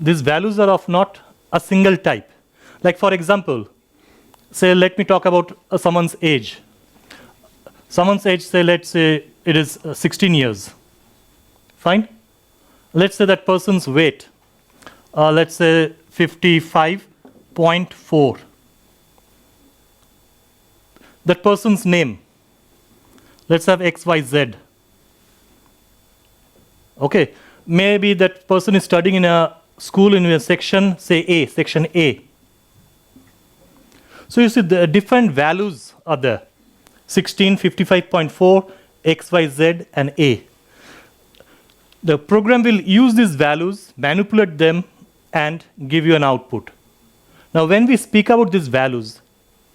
these values are of not a single type. Like for example, say let me talk about someone's age. Someone's age, say let's say it is 16 years. Fine? Let's say that person's weight, let's say 55.4. That person's name, let's have XYZ. Okay, maybe that person is studying in a school in a section, say A, section A. So you see the different values are there. 16, 55.4, XYZ, and A. The program will use these values, manipulate them, and give you an output. Now, when we speak about these values,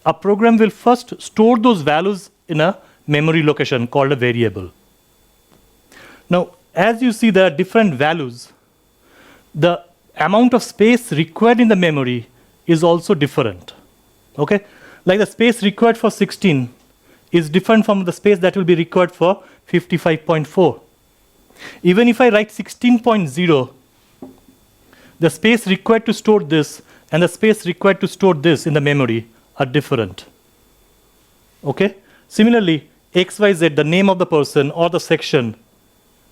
a program will first store those values in a memory location called a variable. Now, as you see, there are different values. The amount of space required in the memory is also different. Okay? Like the space required for 16 is different from the space that will be required for 55.4. Even if I write 16.0, the space required to store this and the space required to store this in the memory are different. Okay? Similarly, XYZ, the name of the person or the section,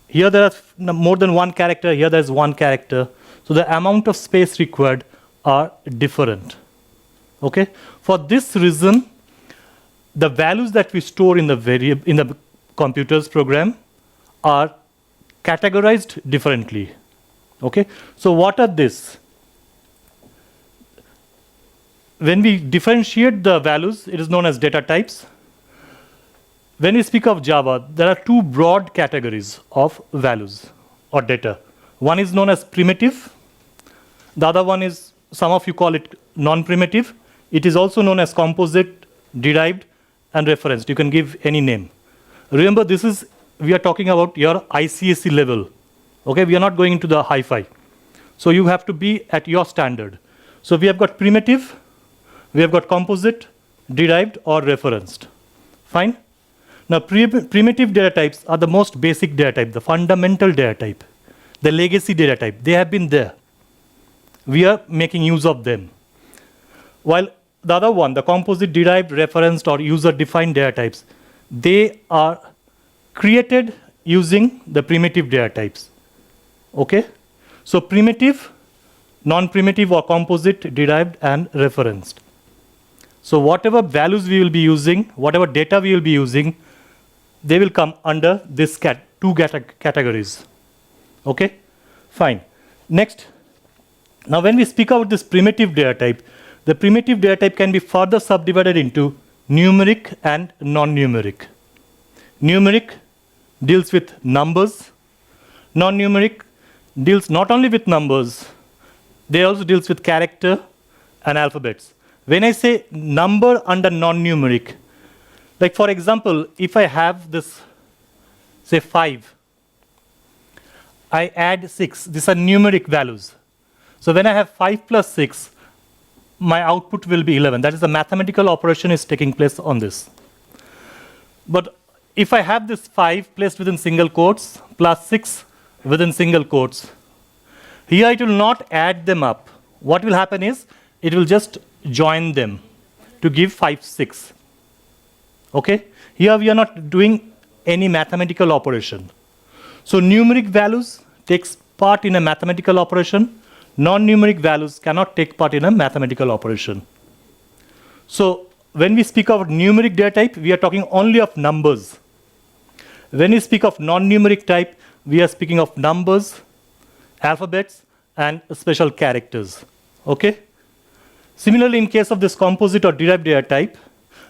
here there are more than one character, here there is one character. So the amount of space required are different. Okay? For this reason, the values that we store in the computer's program are categorized differently. Okay? So what are these? When we differentiate the values, it is known as data types. When we speak of Java, there are two broad categories of values or data. One is known as primitive. The other one is, some of you call it non-primitive. It is also known as composite, derived, and referenced. You can give any name. Remember, we are talking about your ICSE level. Okay, we are not going into the hi-fi. So you have to be at your standard. So we have got primitive, we have got composite, derived, or referenced. Fine? Now, primitive data types are the most basic data type, the fundamental data type, the legacy data type. They have been there. We are making use of them. While the other one, the composite, derived, referenced, or user-defined data types, they are created using the primitive data types. Okay? So primitive, non-primitive, or composite, derived, and referenced. So whatever values we will be using, whatever data we will be using, they will come under this two categories. Okay? Fine. Next. Now when we speak about this primitive data type, the primitive data type can be further subdivided into numeric and non-numeric. Numeric deals with numbers. Non-numeric deals not only with numbers, they also deals with character and alphabets. When I say number under non-numeric, like for example, if I have this, say 5, I add 6. These are numeric values. So when I have 5 plus 6, my output will be 11. That is, the mathematical operation is taking place on this. But if I have this 5 placed within single quotes plus 6 within single quotes, here it will not add them up. What will happen is, it will just join them to give 5, 6. Okay? Here we are not doing any mathematical operation. So numeric values takes part in a mathematical operation. Non-numeric values cannot take part in a mathematical operation. So when we speak of numeric data type, we are talking only of numbers. When we speak of non-numeric type, we are speaking of numbers, alphabets, and special characters. Okay? Similarly, in case of this composite or derived data type,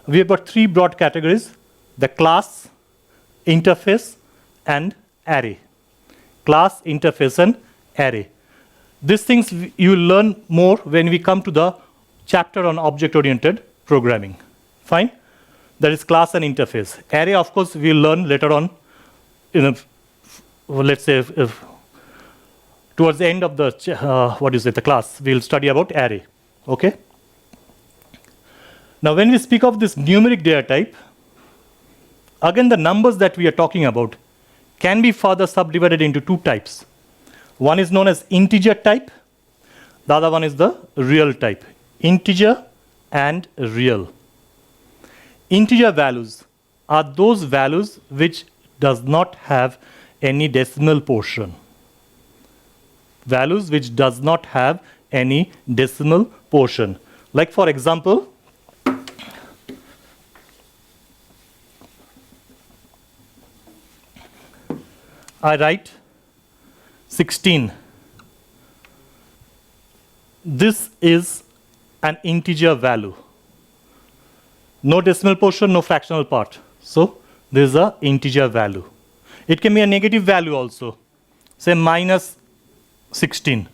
we have got three broad categories: the class, interface, and array. Class, interface, and array. These things you will learn more when we come to the chapter on object-oriented programming. Fine? That is class and interface. Array, of course, we will learn later on, let's say, if towards the end of the, the class, we will study about array. Okay? Now, when we speak of this numeric data type, again, the numbers that we are talking about can be further subdivided into two types. One is known as integer type. The other one is the real type. Integer and real. Integer values are those values which does not have any decimal portion. Values which does not have any decimal portion. Like for example, I write 16. This is an integer value. No decimal portion, no fractional part. So this is an integer value. It can be a negative value also. Say minus 16.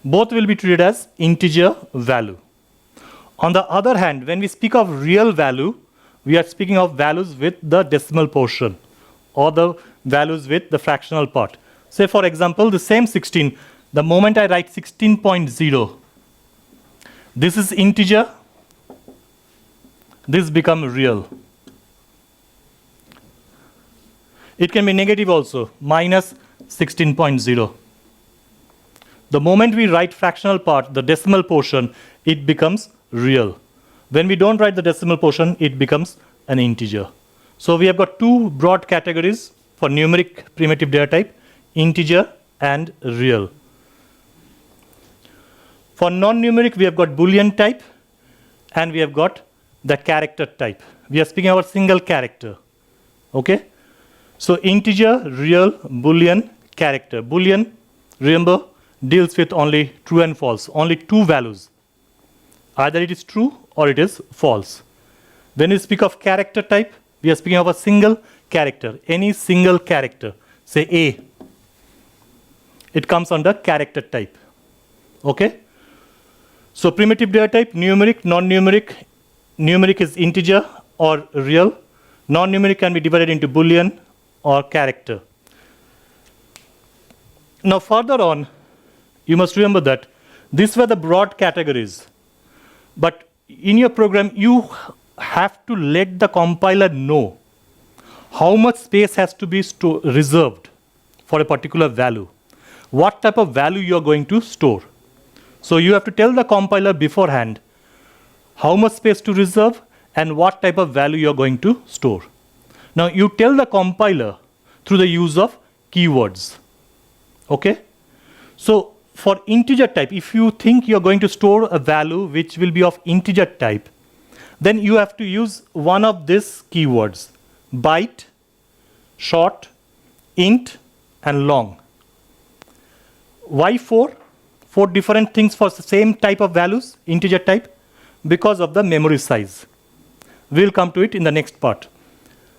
Both will be treated as integer value. On the other hand, when we speak of real value, we are speaking of values with the decimal portion or the values with the fractional part. Say for example, the same 16, the moment I write 16.0, this is integer, this become real. It can be negative also, minus 16.0. The moment we write fractional part, the decimal portion, it becomes real. When we don't write the decimal portion, it becomes an integer. So we have got two broad categories for numeric primitive data type, integer and real. For non-numeric, we have got Boolean type and we have got the character type. We are speaking about single character. Okay? So integer, real, Boolean, character. Boolean, remember, deals with only true and false, only two values. Either it is true or it is false. When we speak of character type, we are speaking of a single character, any single character. Say A. It comes under character type. Okay? So primitive data type, numeric, non-numeric. Numeric is integer or real. Non-numeric can be divided into Boolean or character. Now further on, you must remember that these were the broad categories. But in your program, you have to let the compiler know how much space has to be reserved for a particular value. What type of value you are going to store. So you have to tell the compiler beforehand how much space to reserve and what type of value you are going to store. Now you tell the compiler through the use of keywords. Okay? So for integer type, if you think you are going to store a value which will be of integer type, then you have to use one of these keywords: byte, short, int, and long. Why four? Four different things for the same type of values, integer type, because of the memory size. We'll come to it in the next part.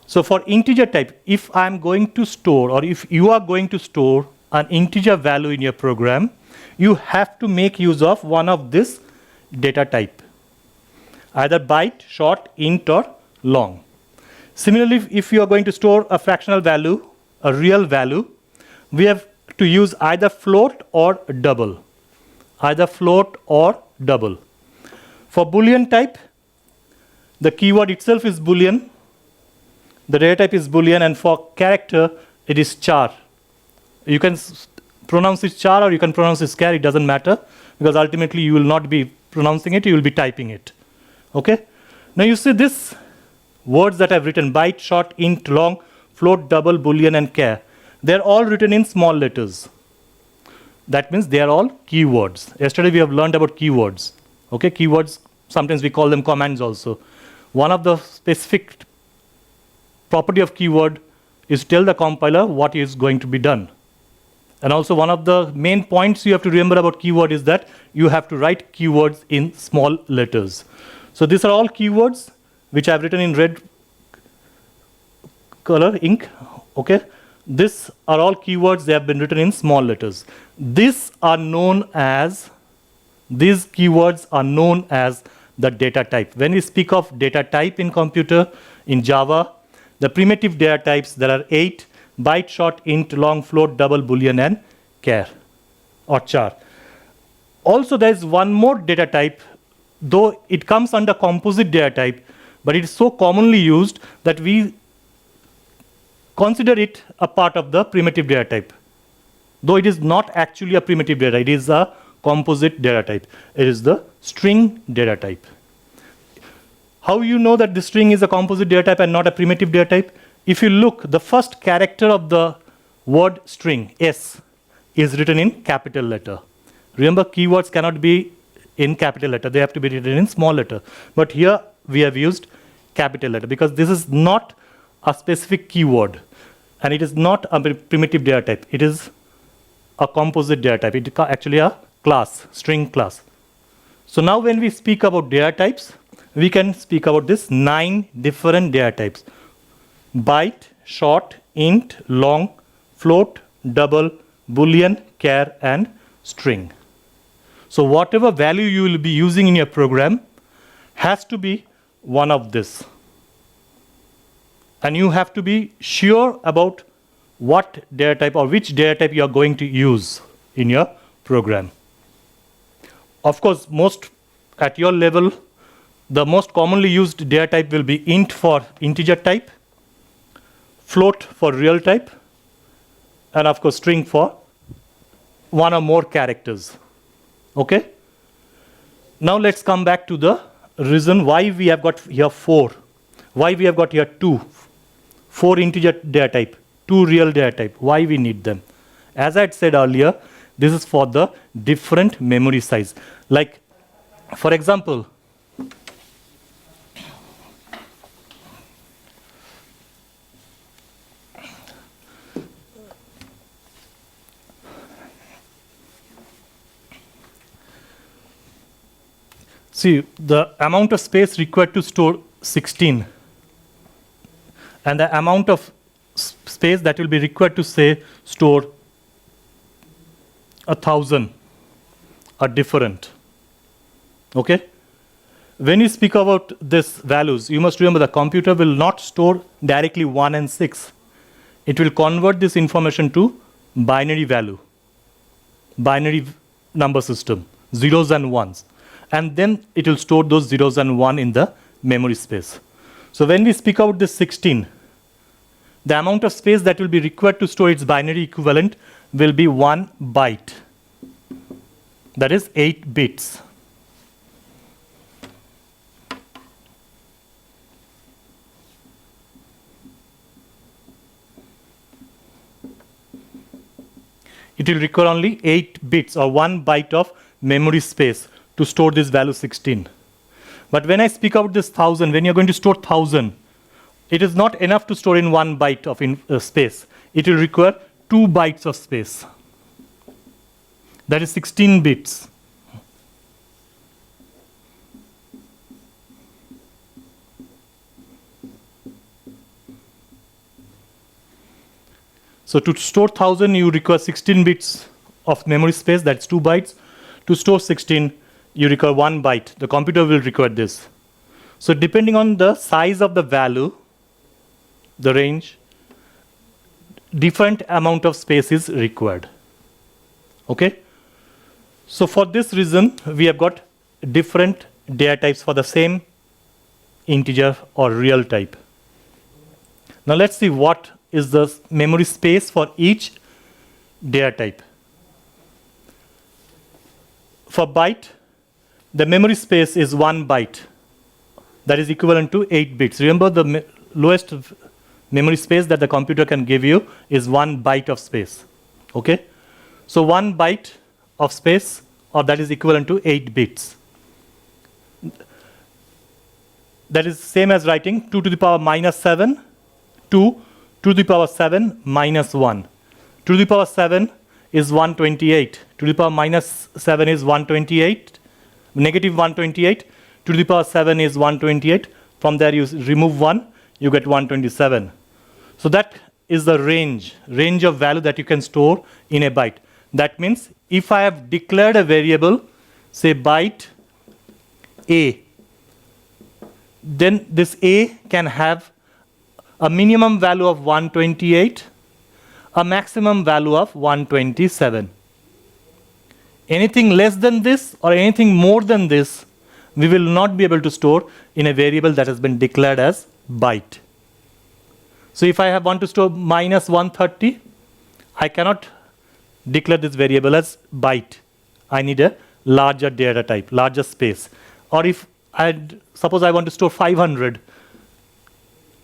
So for integer type, if I'm going to store, or if you are going to store an integer value in your program, you have to make use of one of this data type. Either byte, short, int, or long. Similarly, if you are going to store a fractional value, a real value, we have to use either float or double. Either float or double. For Boolean type, the keyword itself is Boolean. The data type is Boolean, and for character, it is char. You can pronounce it char or you can pronounce it char, it doesn't matter, because ultimately you will not be pronouncing it, you will be typing it. Okay? Now you see these words that I've written: byte, short, int, long, float, double, Boolean, and char. They're all written in small letters. That means they are all keywords. Yesterday we have learned about keywords. Okay, keywords, sometimes we call them commands also. One of the specific property of keyword is tell the compiler what is going to be done. And also one of the main points you have to remember about keyword is that you have to write keywords in small letters. So these are all keywords which I've written in red color ink. Okay, these are all keywords, they have been written in small letters. These keywords are known as the data type. When we speak of data type in computer, in Java, the primitive data types, there are 8: byte, short, int, long, float, double, boolean, and char or char. Also, there is one more data type, though it comes under composite data type, but it is so commonly used that we consider it a part of the primitive data type. Though it is not actually a primitive data, it is a composite data type. It is the string data type. How you know that the string is a composite data type and not a primitive data type? If you look, the first character of the word string, S, is written in capital letter. Remember, keywords cannot be in capital letter, they have to be written in small letter. But here we have used capital letter because this is not a specific keyword and it is not a primitive data type. It is a composite data type. It is actually a class, string class. So now when we speak about data types, we can speak about this 9 different data types: byte, short, int, long, float, double, boolean, char, and string. So whatever value you will be using in your program has to be one of this. And you have to be sure about what data type or which data type you are going to use in your program. Of course, at your level, the most commonly used data type will be int for integer type, float for real type, and of course string for one or more characters. Okay? Now let's come back to the reason why we have got here 4. Why we have got here 2. 4 integer data type, 2 real data type. Why we need them? As I had said earlier, this is for the different memory size. Like, for example, see, the amount of space required to store 16 and the amount of space that will be required to, say, store 1,000 are different. Okay? When you speak about these values, you must remember the computer will not store directly 1 and 6. It will convert this information to binary value, binary number system, zeros and ones. And then it will store those zeros and 1 in the memory space. So when we speak about this 16, the amount of space that will be required to store its binary equivalent will be 1 byte. That is 8 bits. It will require only 8 bits or 1 byte of memory space to store this value 16. But when I speak about this 1,000, when you're going to store 1,000, it is not enough to store in 1 byte of space. It will require 2 bytes of space. That is 16 bits. So to store 1,000, you require 16 bits of memory space, that's 2 bytes. To store 16, you require 1 byte. The computer will require this. So depending on the size of the value, the range, different amount of space is required. Okay? So for this reason, we have got different data types for the same integer or real type. Now let's see what is the memory space for each data type. For byte, the memory space is 1 byte. That is equivalent to 8 bits. Remember, the lowest memory space that the computer can give you is 1 byte of space. Okay? So 1 byte of space, or that is equivalent to 8 bits. That is same as writing 2 to the power minus 7 to 2 to the power 7 minus 1. 2 to the power 7 is 128. 2 to the power minus 7 is 128. Negative 128. 2 to the power 7 is 128. From there you remove 1, you get 127. So that is the range of value that you can store in a byte. That means if I have declared a variable, say byte A, then this A can have a minimum value of 128, a maximum value of 127. Anything less than this or anything more than this, we will not be able to store in a variable that has been declared as byte. So if I want to store minus 130, I cannot declare this variable as byte. I need a larger data type, larger space. Or if suppose I want to store 500,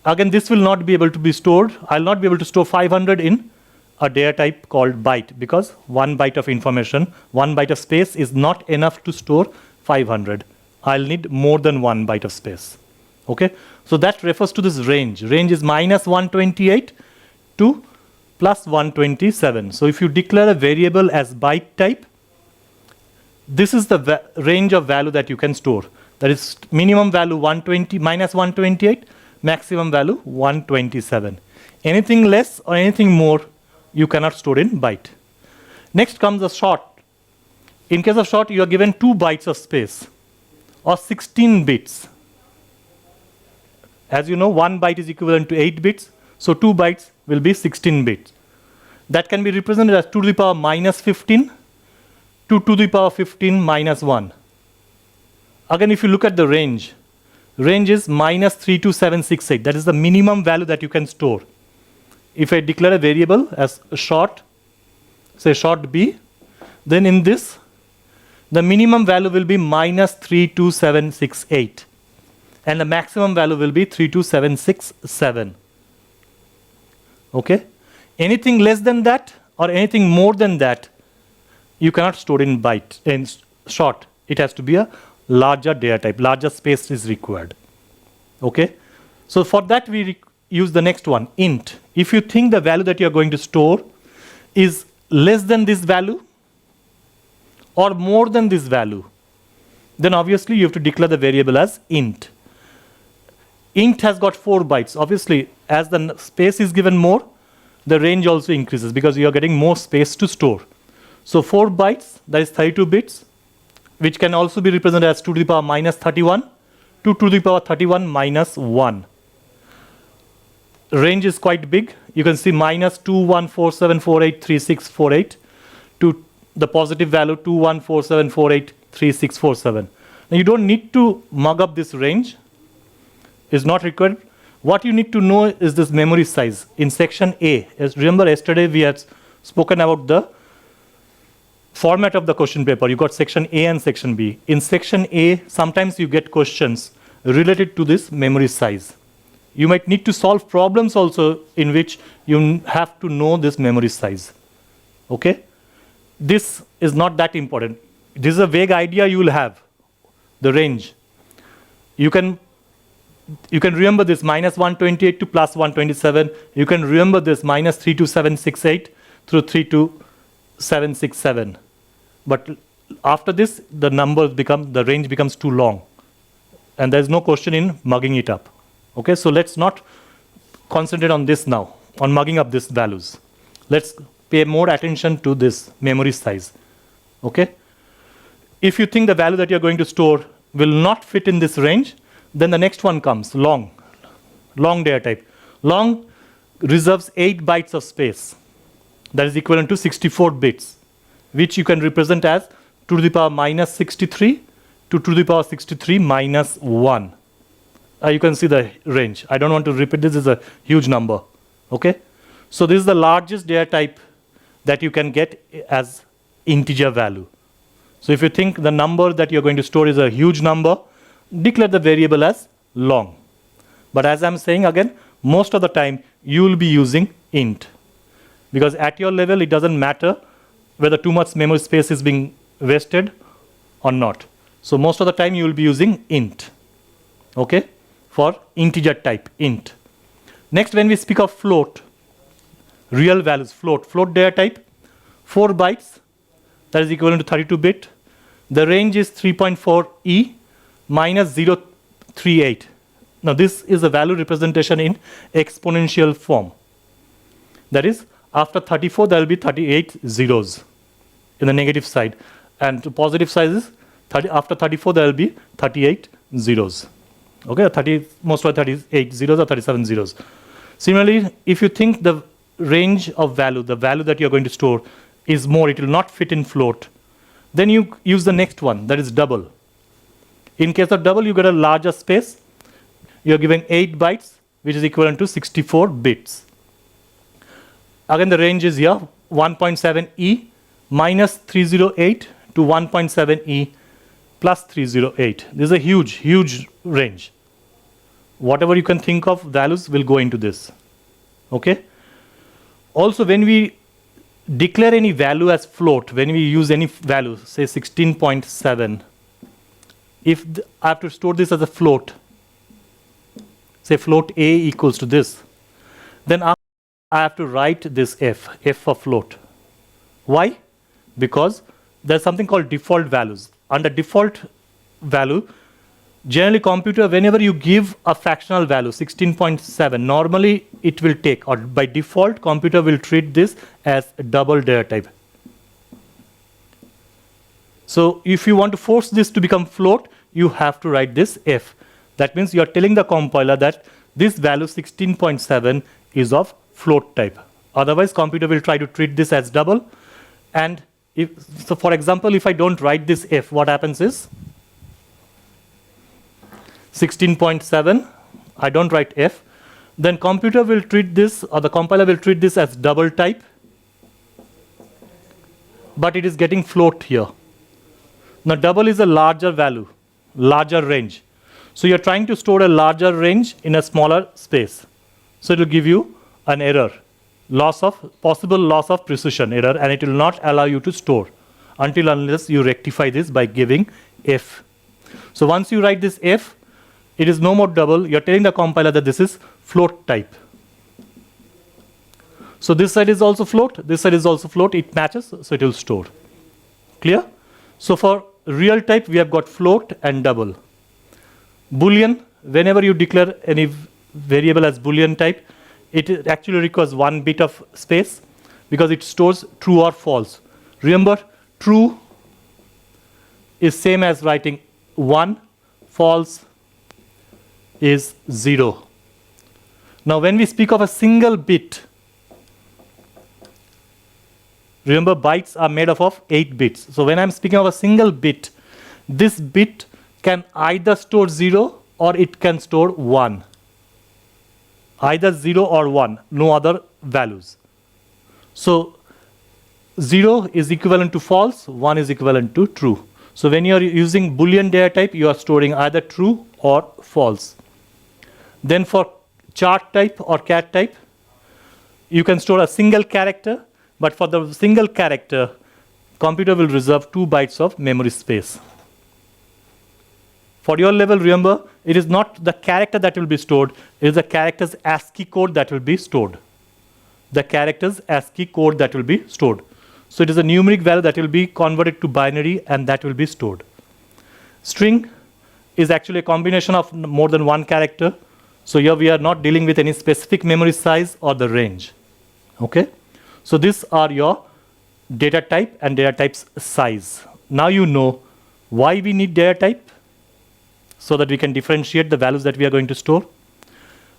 again this will not be able to be stored. I'll not be able to store 500 in a data type called byte, because 1 byte of information, 1 byte of space is not enough to store 500. I'll need more than 1 byte of space. Okay, so that refers to this range. Range is minus 128 to plus 127. So if you declare a variable as byte type, this is the range of value that you can store. That is minimum value 120 minus 128, maximum value 127. Anything less or anything more, you cannot store in byte. Next comes a short. In case of short, you are given 2 bytes of space or 16 bits. As you know, 1 byte is equivalent to 8 bits, so 2 bytes will be 16 bits. That can be represented as 2 to the power minus 15 to 2 to the power 15 minus 1. Again, if you look at the range is minus 32768. That is the minimum value that you can store. If I declare a variable as short, say short b, then in this, the minimum value will be minus 32768. And the maximum value will be 32767. Okay? Anything less than that or anything more than that, you cannot store in byte, in short. It has to be a larger data type, larger space is required. Okay? So for that we use the next one, int. If you think the value that you are going to store is less than this value or more than this value, then obviously you have to declare the variable as int. Int has got 4 bytes. Obviously, as the space is given more, the range also increases because you are getting more space to store. So 4 bytes, that is 32 bits, which can also be represented as 2 to the power minus 31 to 2 to the power 31 minus 1. Range is quite big. You can see minus 2147483648 to the positive value 2147483647. Now you don't need to mug up this range. Is not required. What you need to know is this memory size. In section A, as remember yesterday we had spoken about the format of the question paper. You got section A and section B. In section A, sometimes you get questions related to this memory size. You might need to solve problems also in which you have to know this memory size. Okay? This is not that important. This is a vague idea you will have, the range. You can remember this minus 128 to plus 127. You can remember this minus 32768 through 32767. But after this, the range becomes too long. And there's no question in mugging it up. Okay, so let's not concentrate on this now, on mugging up these values. Let's pay more attention to this memory size. Okay? If you think the value that you're going to store will not fit in this range, then the next one comes, long data type. Long reserves 8 bytes of space. That is equivalent to 64 bits, which you can represent as 2 to the power minus 63 to 2 to the power 63 minus 1. You can see the range. I don't want to repeat, this is a huge number. Okay? So this is the largest data type that you can get as integer value. So if you think the number that you're going to store is a huge number, declare the variable as long. But as I'm saying again, most of the time you will be using int. Because at your level, it doesn't matter whether too much memory space is being wasted or not. So most of the time you will be using int. Okay? For integer type, int. Next, when we speak of float, real values, float data type. 4 bytes, that is equivalent to 32 bit. The range is 3.4e minus 038. Now this is a value representation in exponential form. That is, after 34 there will be 38 zeros in the negative side, and the positive side is after 34 there will be 38 zeros. Okay, most of 38 zeros or 37 zeros. Similarly, if you think the range of value, the value that you are going to store is more, it will not fit in float, then you use the next one, that is double. In case of double, you get a larger space. You are giving 8 bytes, which is equivalent to 64 bits. Again, the range is here, 1.7e minus 308 to 1.7e plus 308. This is a huge, huge range. Whatever you can think of values will go into this. Okay? Also, when we declare any value as float, when we use any value, say 16.7, if I have to store this as a float, say float a equals to this, then I have to write this f for float. Why? Because there's something called default values. Under default value, generally computer, whenever you give a fractional value, 16.7, normally it will take, or by default, computer will treat this as a double data type. So if you want to force this to become float, you have to write this f. That means you are telling the compiler that this value 16.7 is of float type. Otherwise, computer will try to treat this as double. And so for example, if I don't write this f, what happens is 16.7, I don't write f, then computer will treat this, or the compiler will treat this as double type, but it is getting float here. Now double is a larger value, larger range. So you're trying to store a larger range in a smaller space. So it will give you an error, possible loss of precision error, and it will not allow you to store unless you rectify this by giving f. So once you write this f, it is no more double. You're telling the compiler that this is float type. So this side is also float, this side is also float, it matches, so it will store. Clear? So for real type, we have got float and double. Boolean, whenever you declare any variable as Boolean type, it actually requires 1 bit of space because it stores true or false. Remember, true is same as writing 1, false is 0. Now when we speak of a single bit, remember bytes are made up of 8 bits. So when I'm speaking of a single bit, this bit can either store 0 or it can store 1. Either 0 or 1, no other values. So 0 is equivalent to false, 1 is equivalent to true. So when you are using Boolean data type, you are storing either true or false. Then for chart type or cat type, you can store a single character, but for the single character, computer will reserve 2 bytes of memory space. For your level, remember, it is not the character that will be stored, it is the character's ASCII code that will be stored. The character's ASCII code that will be stored. So it is a numeric value that will be converted to binary and that will be stored. String is actually a combination of more than one character. So here we are not dealing with any specific memory size or the range. Okay? So these are your data type and data type's size. Now you know why we need data type, so that we can differentiate the values that we are going to store.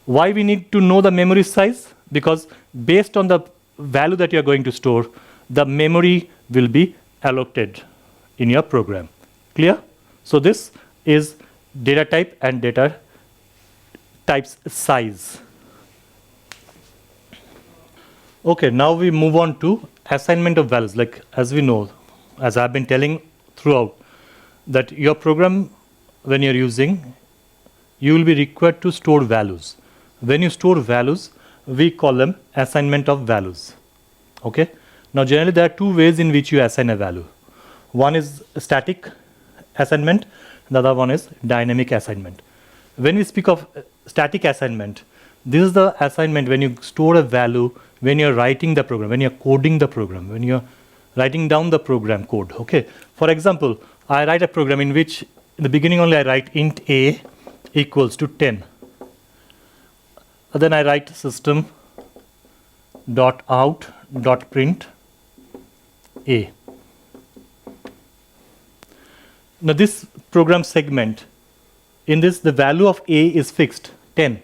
Why we need to know the memory size? Because based on the value that you are going to store, the memory will be allocated in your program. Clear? So this is data type and data type's size. Okay, now we move on to assignment of values. Like as we know, as I've been telling throughout, that your program, when you're using, you will be required to store values. When you store values, we call them assignment of values. Okay? Now generally there are 2 ways in which you assign a value. One is static assignment, the other one is dynamic assignment. When we speak of static assignment, this is the assignment when you store a value, when you're writing the program, when you're coding the program, when you're writing down the program code. Okay. For example, I write a program in which in the beginning only I write int a equals to 10. And then I write system dot out dot print a. Now this program segment, in this the value of a is fixed 10,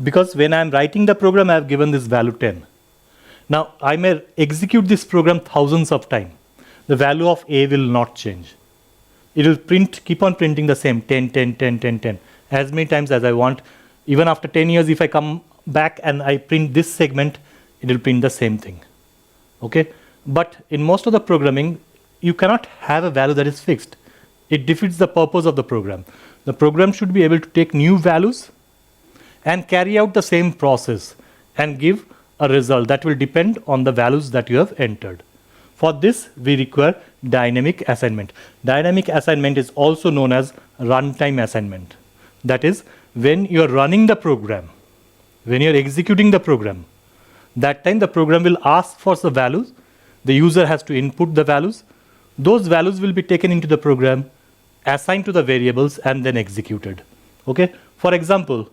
because when I am writing the program I have given this value 10. Now I may execute this program thousands of times. The value of a will not change. It will keep on printing the same 10, 10, 10, 10, 10 as many times as I want. Even after 10 years, if I come back and I print this segment, it will print the same thing. Okay? But in most of the programming, you cannot have a value that is fixed. It defeats the purpose of the program. The program should be able to take new values and carry out the same process and give a result that will depend on the values that you have entered. For this, we require dynamic assignment. Dynamic assignment is also known as runtime assignment. That is, when you are running the program, when you are executing the program, that time the program will ask for the values. The user has to input the values. Those values will be taken into the program, assigned to the variables, and then executed. Okay? For example,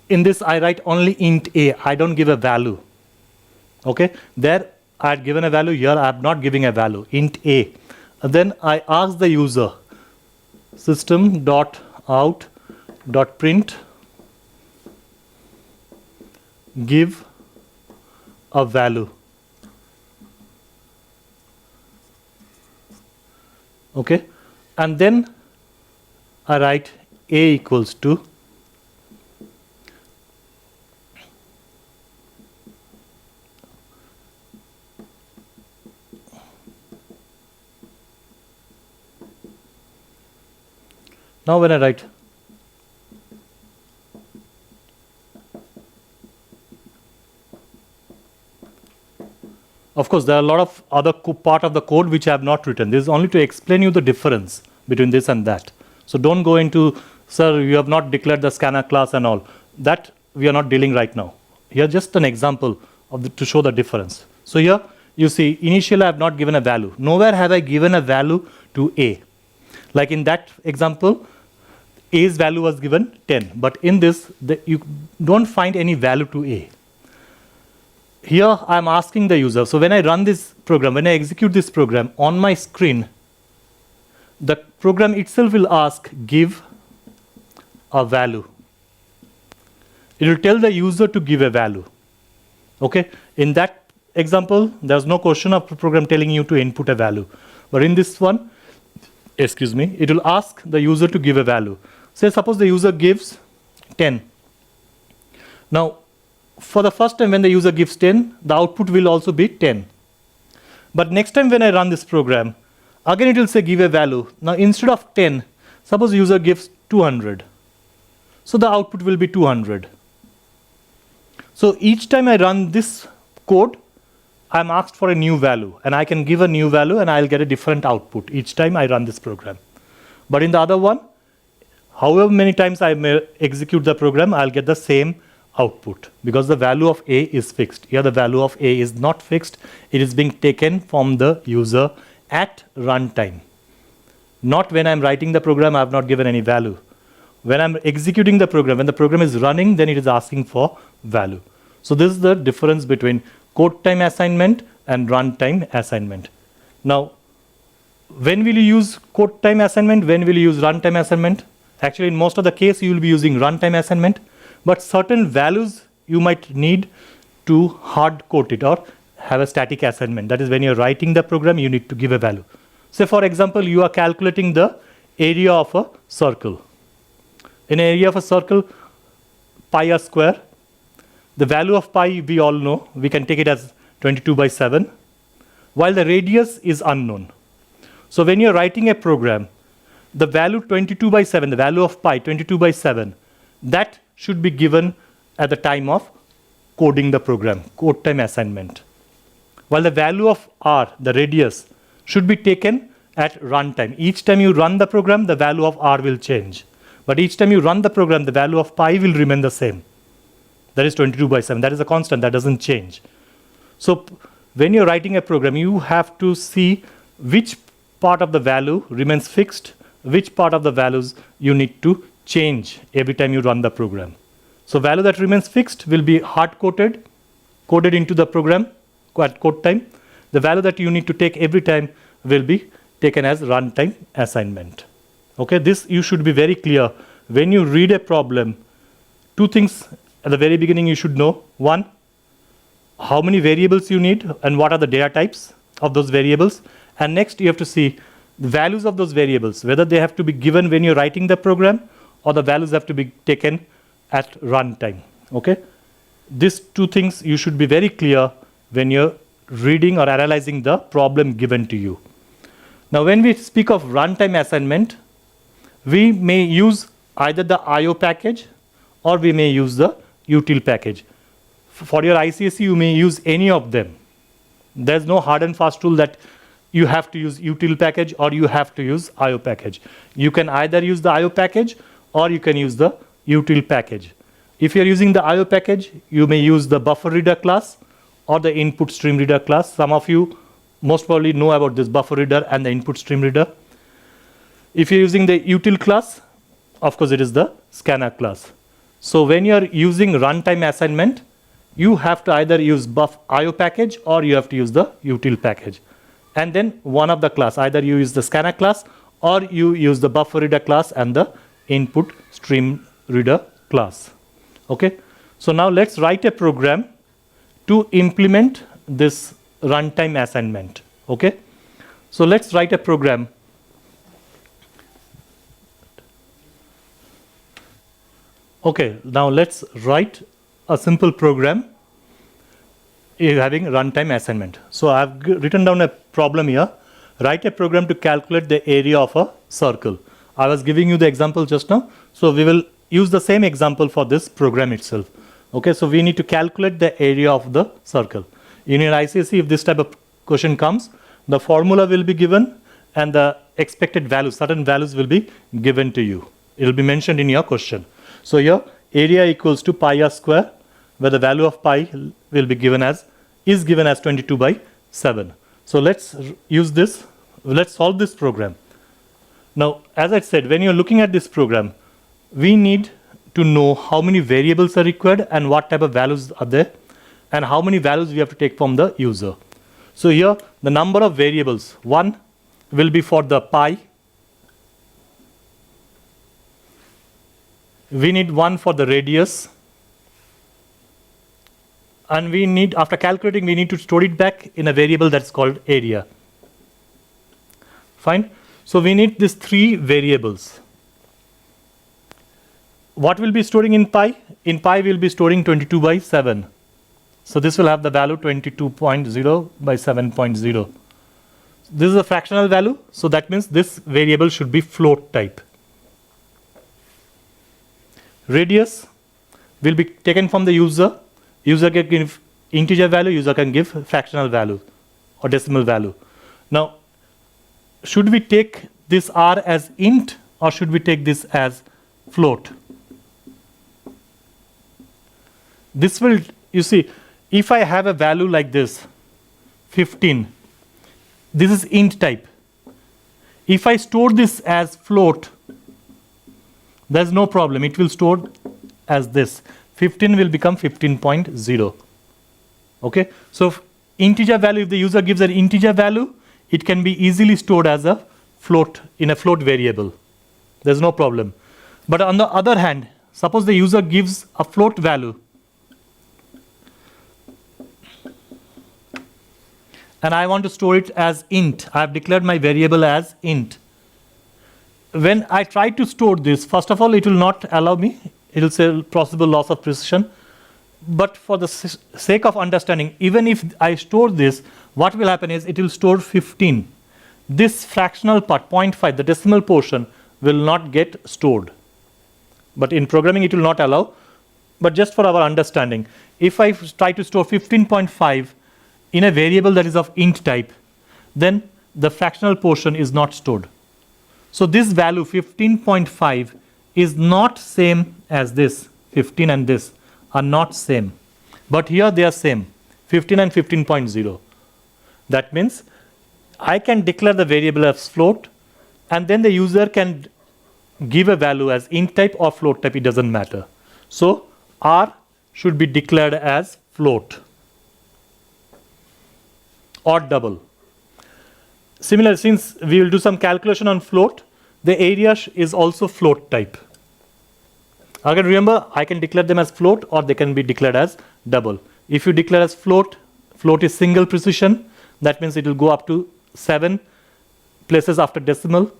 in this I write only int a. I don't give a value. Okay? There I had given a value. Here I am not giving a value. Int a. And then I ask the user system dot out dot print give a value. Okay? And then I write a equals to now when I write of course, there are a lot of other part of the code which I have not written. This is only to explain you the difference between this and that. So don't go into, sir, you have not declared the scanner class and all. That we are not dealing right now. Here just an example of to show the difference. So here you see, initially I have not given a value. Nowhere have I given a value to a. Like in that example, a's value was given 10. But in this, you don't find any value to a. Here I am asking the user. So when I run this program, when I execute this program on my screen, the program itself will ask give a value. It will tell the user to give a value. Okay? In that example, there's no question of the program telling you to input a value. But in this one, excuse me, it will ask the user to give a value. Say suppose the user gives 10. Now, for the first time when the user gives 10, the output will also be 10. But next time when I run this program, again it will say give a value. Now instead of 10, suppose the user gives 200. So the output will be 200. So each time I run this code, I'm asked for a new value, and I can give a new value and I'll get a different output each time I run this program. But in the other one, however many times I may execute the program, I'll get the same output because the value of a is fixed. Here the value of a is not fixed. It is being taken from the user at runtime. Not when I'm writing the program, I have not given any value. When I'm executing the program, when the program is running, then it is asking for value. So this is the difference between code time assignment and runtime assignment. Now, when will you use code time assignment? When will you use runtime assignment? Actually, in most of the case, you will be using runtime assignment. But certain values you might need to hard code it or have a static assignment. That is, when you're writing the program, you need to give a value. Say, for example, you are calculating the area of a circle. In an area of a circle, pi r square, the value of pi we all know. We can take it as 22 by 7, while the radius is unknown. So when you're writing a program, the value 22 by 7, the value of pi 22 by 7, that should be given at the time of coding the program, code time assignment. While the value of r, the radius, should be taken at runtime. Each time you run the program, the value of r will change. But each time you run the program, the value of pi will remain the same. That is 22 by 7. That is a constant. That doesn't change. So when you're writing a program, you have to see which part of the value remains fixed, which part of the values you need to change every time you run the program. So value that remains fixed will be hard-coded, coded into the program at code time. The value that you need to take every time will be taken as runtime assignment. Okay, this you should be very clear. When you read a problem, two things at the very beginning you should know. One, how many variables you need and what are the data types of those variables. And next you have to see the values of those variables, whether they have to be given when you're writing the program or the values have to be taken at runtime. Okay, these two things you should be very clear when you're reading or analyzing the problem given to you. Now when we speak of runtime assignment, we may use either the IO package or we may use the util package. For your ICSE, you may use any of them. There's no hard and fast rule that you have to use util package or you have to use IO package. You can either use the IO package or you can use the util package. If you're using the IO package, you may use the buffer reader class or the input stream reader class. Some of you most probably know about this buffer reader and the input stream reader. If you're using the util class, of course it is the scanner class. So when you're using runtime assignment, you have to either use IO package or you have to use the util package. And then one of the class, either you use the scanner class or you use the buffer reader class and the input stream reader class. Okay, so now let's write a program to implement this runtime assignment. Okay, so let's write a program. Okay, now let's write a simple program having runtime assignment. So I've written down a problem here. Write a program to calculate the area of a circle. I was giving you the example just now. So we will use the same example for this program itself. Okay, so we need to calculate the area of the circle. In your ICSE, if this type of question comes, the formula will be given and the expected values, certain values will be given to you. It will be mentioned in your question. So here area equals to pi r square, where the value of pi will be given as, is given as 22/7. So let's use this, let's solve this program. Now, as I said, when you're looking at this program, we need to know how many variables are required and what type of values are there and how many values we have to take from the user. So here the number of variables, one will be for the pi. We need one for the radius. And we need, after calculating, we need to store it back in a variable that's called area. Fine. So we need these three variables. What will be storing in pi? In pi, we'll be storing 22/7. So this will have the value 22.0/7.0. This is a fractional value. So that means this variable should be float type. Radius will be taken from the user. User can give integer value, user can give fractional value or decimal value. Now, should we take this r as int or should we take this as float? This will, you see, if I have a value like this, 15, this is int type. If I store this as float, there's no problem. It will store as this. 15 will become 15.0. Okay, so integer value, if the user gives an integer value, it can be easily stored as a float in a float variable. There's no problem. But on the other hand, suppose the user gives a float value and I want to store it as int. I have declared my variable as int. When I try to store this, first of all, it will not allow me. It will say possible loss of precision. But for the sake of understanding, even if I store this, what will happen is it will store 15. This fractional part, 0.5, the decimal portion, will not get stored. But in programming, it will not allow. But just for our understanding, if I try to store 15.5 in a variable that is of int type, then the fractional portion is not stored. So this value 15.5 is not same as this. 15 and this are not same. But here they are same. 15 and 15.0. That means I can declare the variable as float, and then the user can give a value as int type or float type, it doesn't matter. So R should be declared as float or double. Similar, since we will do some calculation on float, the area is also float type. Again, remember, I can declare them as float or they can be declared as double. If you declare as float, float is single precision. That means it will go up to 7 places after decimal.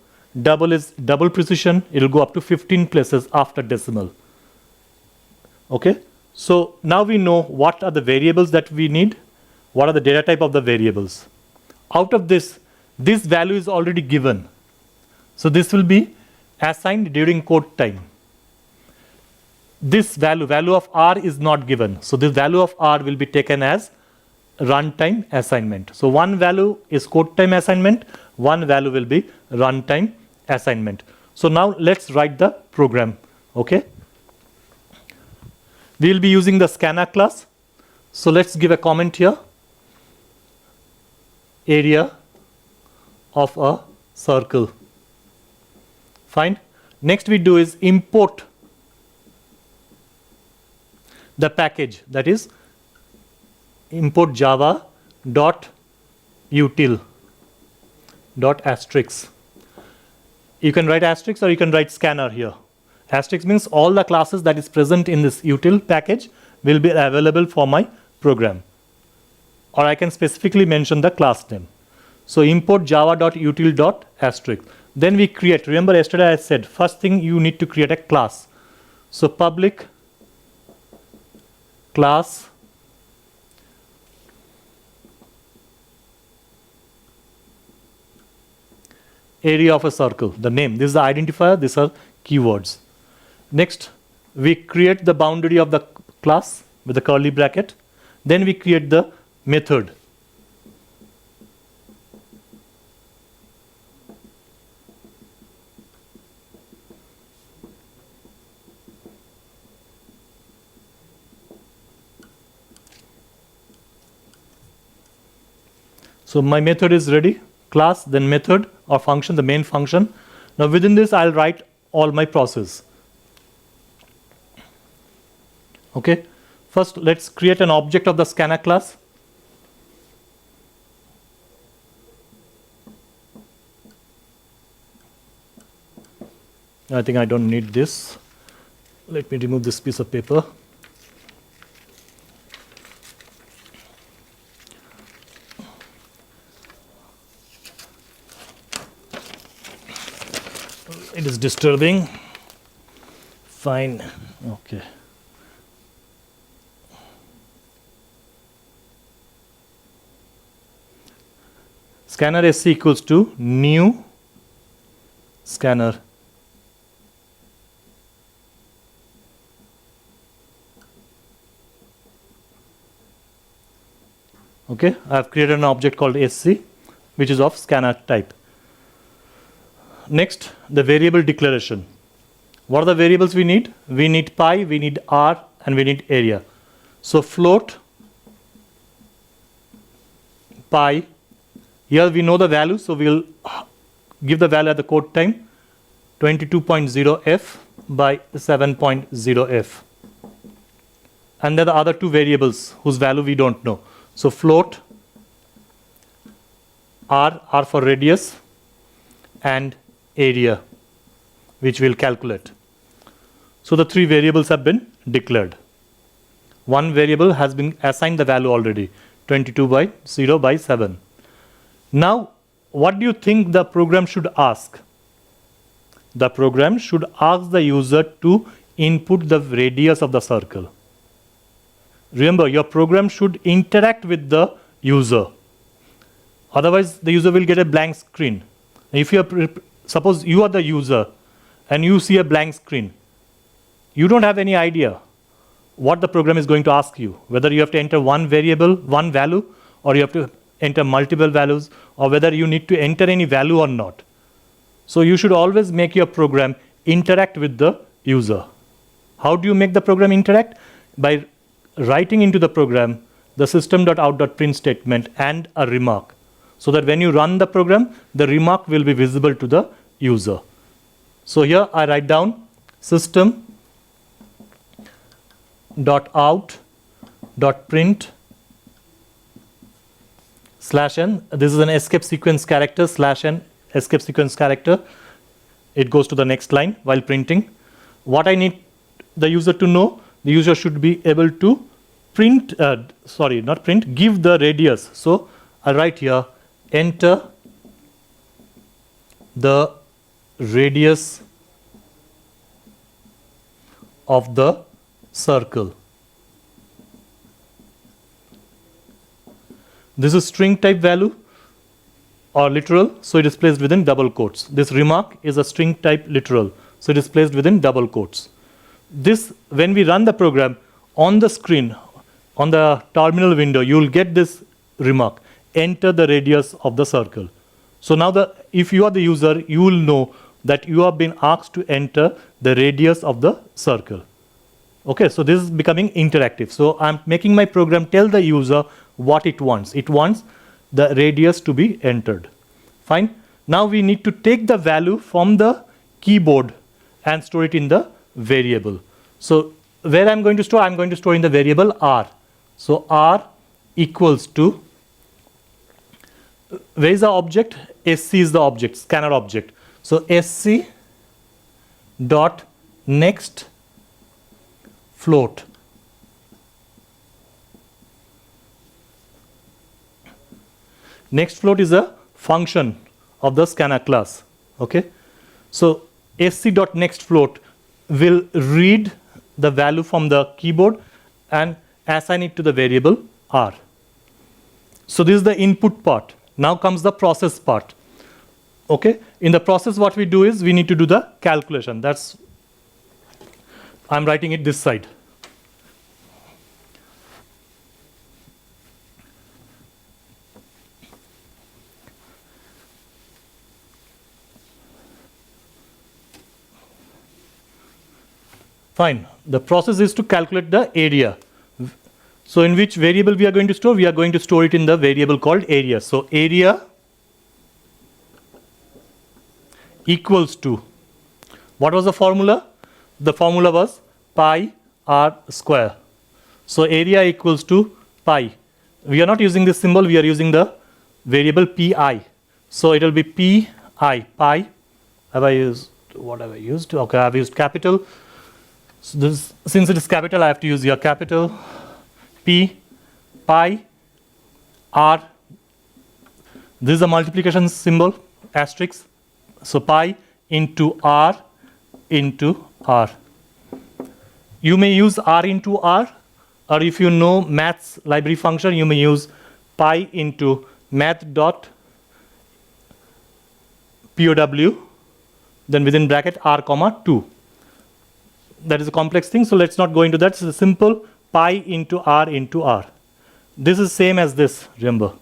Double is double precision. It will go up to 15 places after decimal. Okay. So now we know what are the variables that we need. What are the data type of the variables. Out of this value is already given. So this will be assigned during code time. This value of R is not given. So this value of R will be taken as runtime assignment. So one value is code time assignment, one value will be runtime assignment. So now let's write the program. Okay. We will be using the scanner class. So let's give a comment here. Area of a circle. Fine. Next we do is import the package, that is import java dot util dot asterisk. You can write asterisk or you can write scanner here. Asterisk means all the classes that is present in this util package will be available for my program. Or I can specifically mention the class name. So import java.util.asterisk. Then we create, remember yesterday I said, first thing you need to create a class. So public class area of a circle, the name. This is the identifier, these are keywords. Next, we create the boundary of the class with the curly bracket. Then we create the method. So my method is ready, class, then method or function, the main function. Now within this I'll write all my process. Okay, first let's create an object of the scanner class. I think I don't need this. Let me remove this piece of paper. It is disturbing. Fine. Okay. Scanner SC equals to new scanner. Okay, I have created an object called SC, which is of scanner type. Next, the variable declaration. What are the variables we need? We need pi, we need R, and we need area. So float pi. Here we know the value, so we'll give the value at the code time 22.0f by 7.0f. And then the other two variables whose value we don't know. So float R for radius, and area, which we'll calculate. So the three variables have been declared. One variable has been assigned the value already, 22 by 0 by 7. Now, what do you think the program should ask? The program should ask the user to input the radius of the circle. Remember, your program should interact with the user. Otherwise, the user will get a blank screen. If you are suppose you are the user and you see a blank screen, you don't have any idea what the program is going to ask you, whether you have to enter one variable, one value, or you have to enter multiple values, or whether you need to enter any value or not. So you should always make your program interact with the user. How do you make the program interact? By writing into the program the system.out.print statement and a remark, so that when you run the program, the remark will be visible to the user. So here I write down system.out.print /n. This is an escape sequence character, /n escape sequence character. It goes to the next line while printing. What I need the user to know, the user should be able to print, give the radius. So I'll write here, enter the radius of the circle. This is string type value or literal, so it is placed within double quotes. This remark is a string type literal, so it is placed within double quotes. This, when we run the program on the screen, on the terminal window, you will get this remark, enter the radius of the circle. So now if you are the user, you will know that you have been asked to enter the radius of the circle. Okay, so this is becoming interactive. So I'm making my program tell the user what it wants. It wants the radius to be entered. Fine. Now we need to take the value from the keyboard and store it in the variable. So where I'm going to store? I'm going to store in the variable r. So r equals to, where is the object? SC is the object, scanner object. So SC dot next float. Next float is a function of the scanner class. Okay, so sc.nextFloat will read the value from the keyboard and assign it to the variable r. So this is the input part. Now comes the process part. Okay, in the process what we do is we need to do the calculation. That's, I'm writing it this side. Fine. The process is to calculate the area. So in which variable we are going to store? We are going to store it in the variable called area. So area equals to, what was the formula? The formula was pi r square. So area equals to pi. We are not using this symbol, we are using the variable pi. So it will be pi. Have I used, what have I used? Okay, I have used capital. So this, since it is capital, I have to use here capital P, pi, r. This is a multiplication symbol, asterisk. So pi into r into r. You may use r into r, or if you know maths library function, you may use pi into math.pow, then within bracket r comma 2. That is a complex thing, so let's not go into that. It's a simple pi into r into r. This is same as this, remember.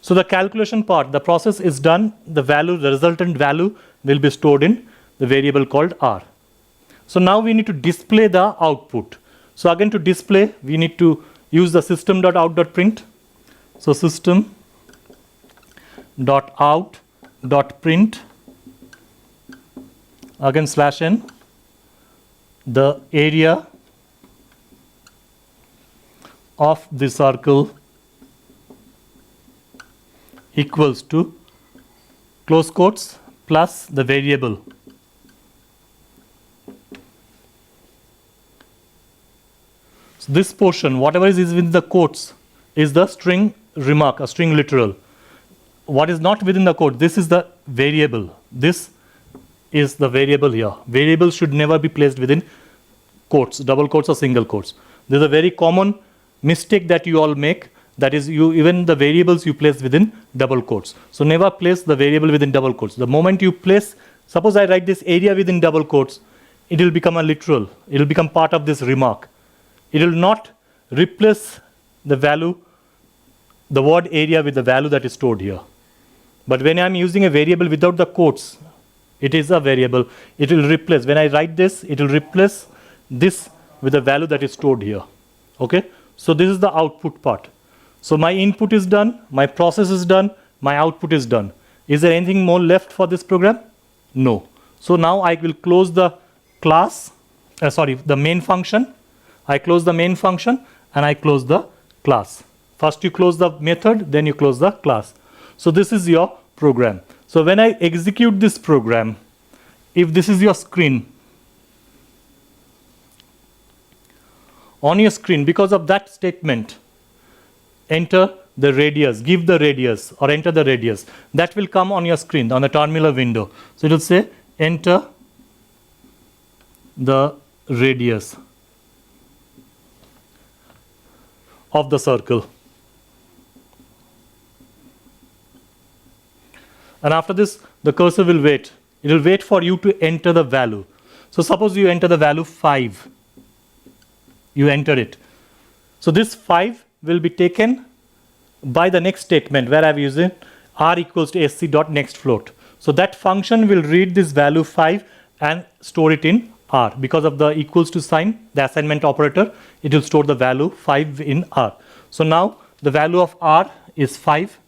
So the calculation part, the process is done, the value, the resultant value will be stored in the variable called r. So now we need to display the output. So again, to display, we need to use the system.out.print. So system.out.print, again /n, the area of the circle equals to close quotes plus the variable. So this portion, whatever is within the quotes, is the string remark, a string literal. What is not within the quote, this is the variable. This is the variable here. Variables should never be placed within quotes, double quotes or single quotes. This is a very common mistake that you all make. That is, you even the variables you place within double quotes. So never place the variable within double quotes. The moment you place, suppose I write this area within double quotes, it will become a literal. It will become part of this remark. It will not replace the value, the word area with the value that is stored here. But when I am using a variable without the quotes, it is a variable. It will replace, when I write this, it will replace this with the value that is stored here. Okay? So this is the output part. So my input is done, my process is done, my output is done. Is there anything more left for this program? No. So now I will close the class, the main function. I close the main function and I close the class. First you close the method, then you close the class. So this is your program. So when I execute this program, if this is your screen, on your screen, because of that statement, enter the radius, give the radius or enter the radius. That will come on your screen, on the terminal window. So it will say enter the radius of the circle. And after this, the cursor will wait. It will wait for you to enter the value. So suppose you enter the value 5. You enter it. So this 5 will be taken by the next statement where I've used it r equals to sc dot next float. So that function will read this value 5 and store it in r. Because of the equals to sign, the assignment operator, it will store the value 5 in r. So now the value of r is 5.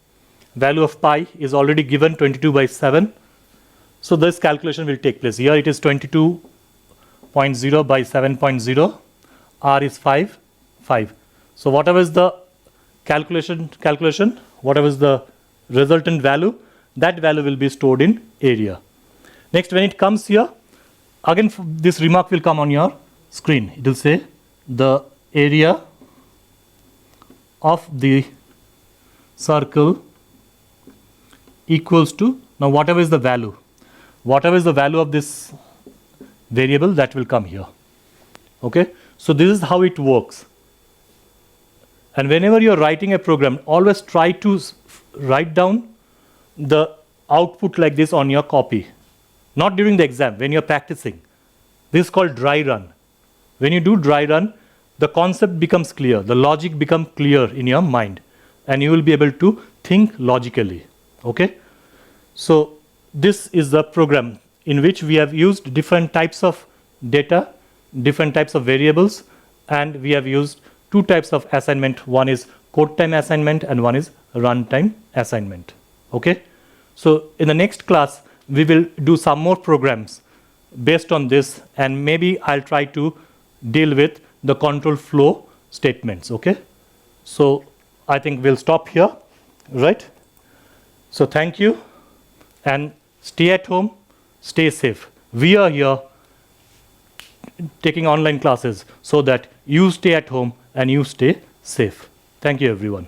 Value of pi is already given 22 by 7. So this calculation will take place. Here it is 22.0 by 7.0. R is 5, 5. So whatever is the calculation, whatever is the resultant value, that value will be stored in area. Next, when it comes here, again this remark will come on your screen. It will say the area of the circle equals to, now whatever is the value of this variable, that will come here. Okay, so this is how it works. And whenever you're writing a program, always try to write down the output like this on your copy. Not during the exam, when you're practicing. This is called dry run. When you do dry run, the concept becomes clear, the logic becomes clear in your mind, and you will be able to think logically. Okay, so this is the program in which we have used different types of data, different types of variables, and we have used two types of assignment. One is code time assignment and one is runtime assignment. Okay, so in the next class we will do some more programs based on this, and maybe I'll try to deal with the control flow statements. Okay, so I think we'll stop here, right? So thank you, and stay at home, stay safe. We are here taking online classes so that you stay at home and you stay safe. Thank you, everyone.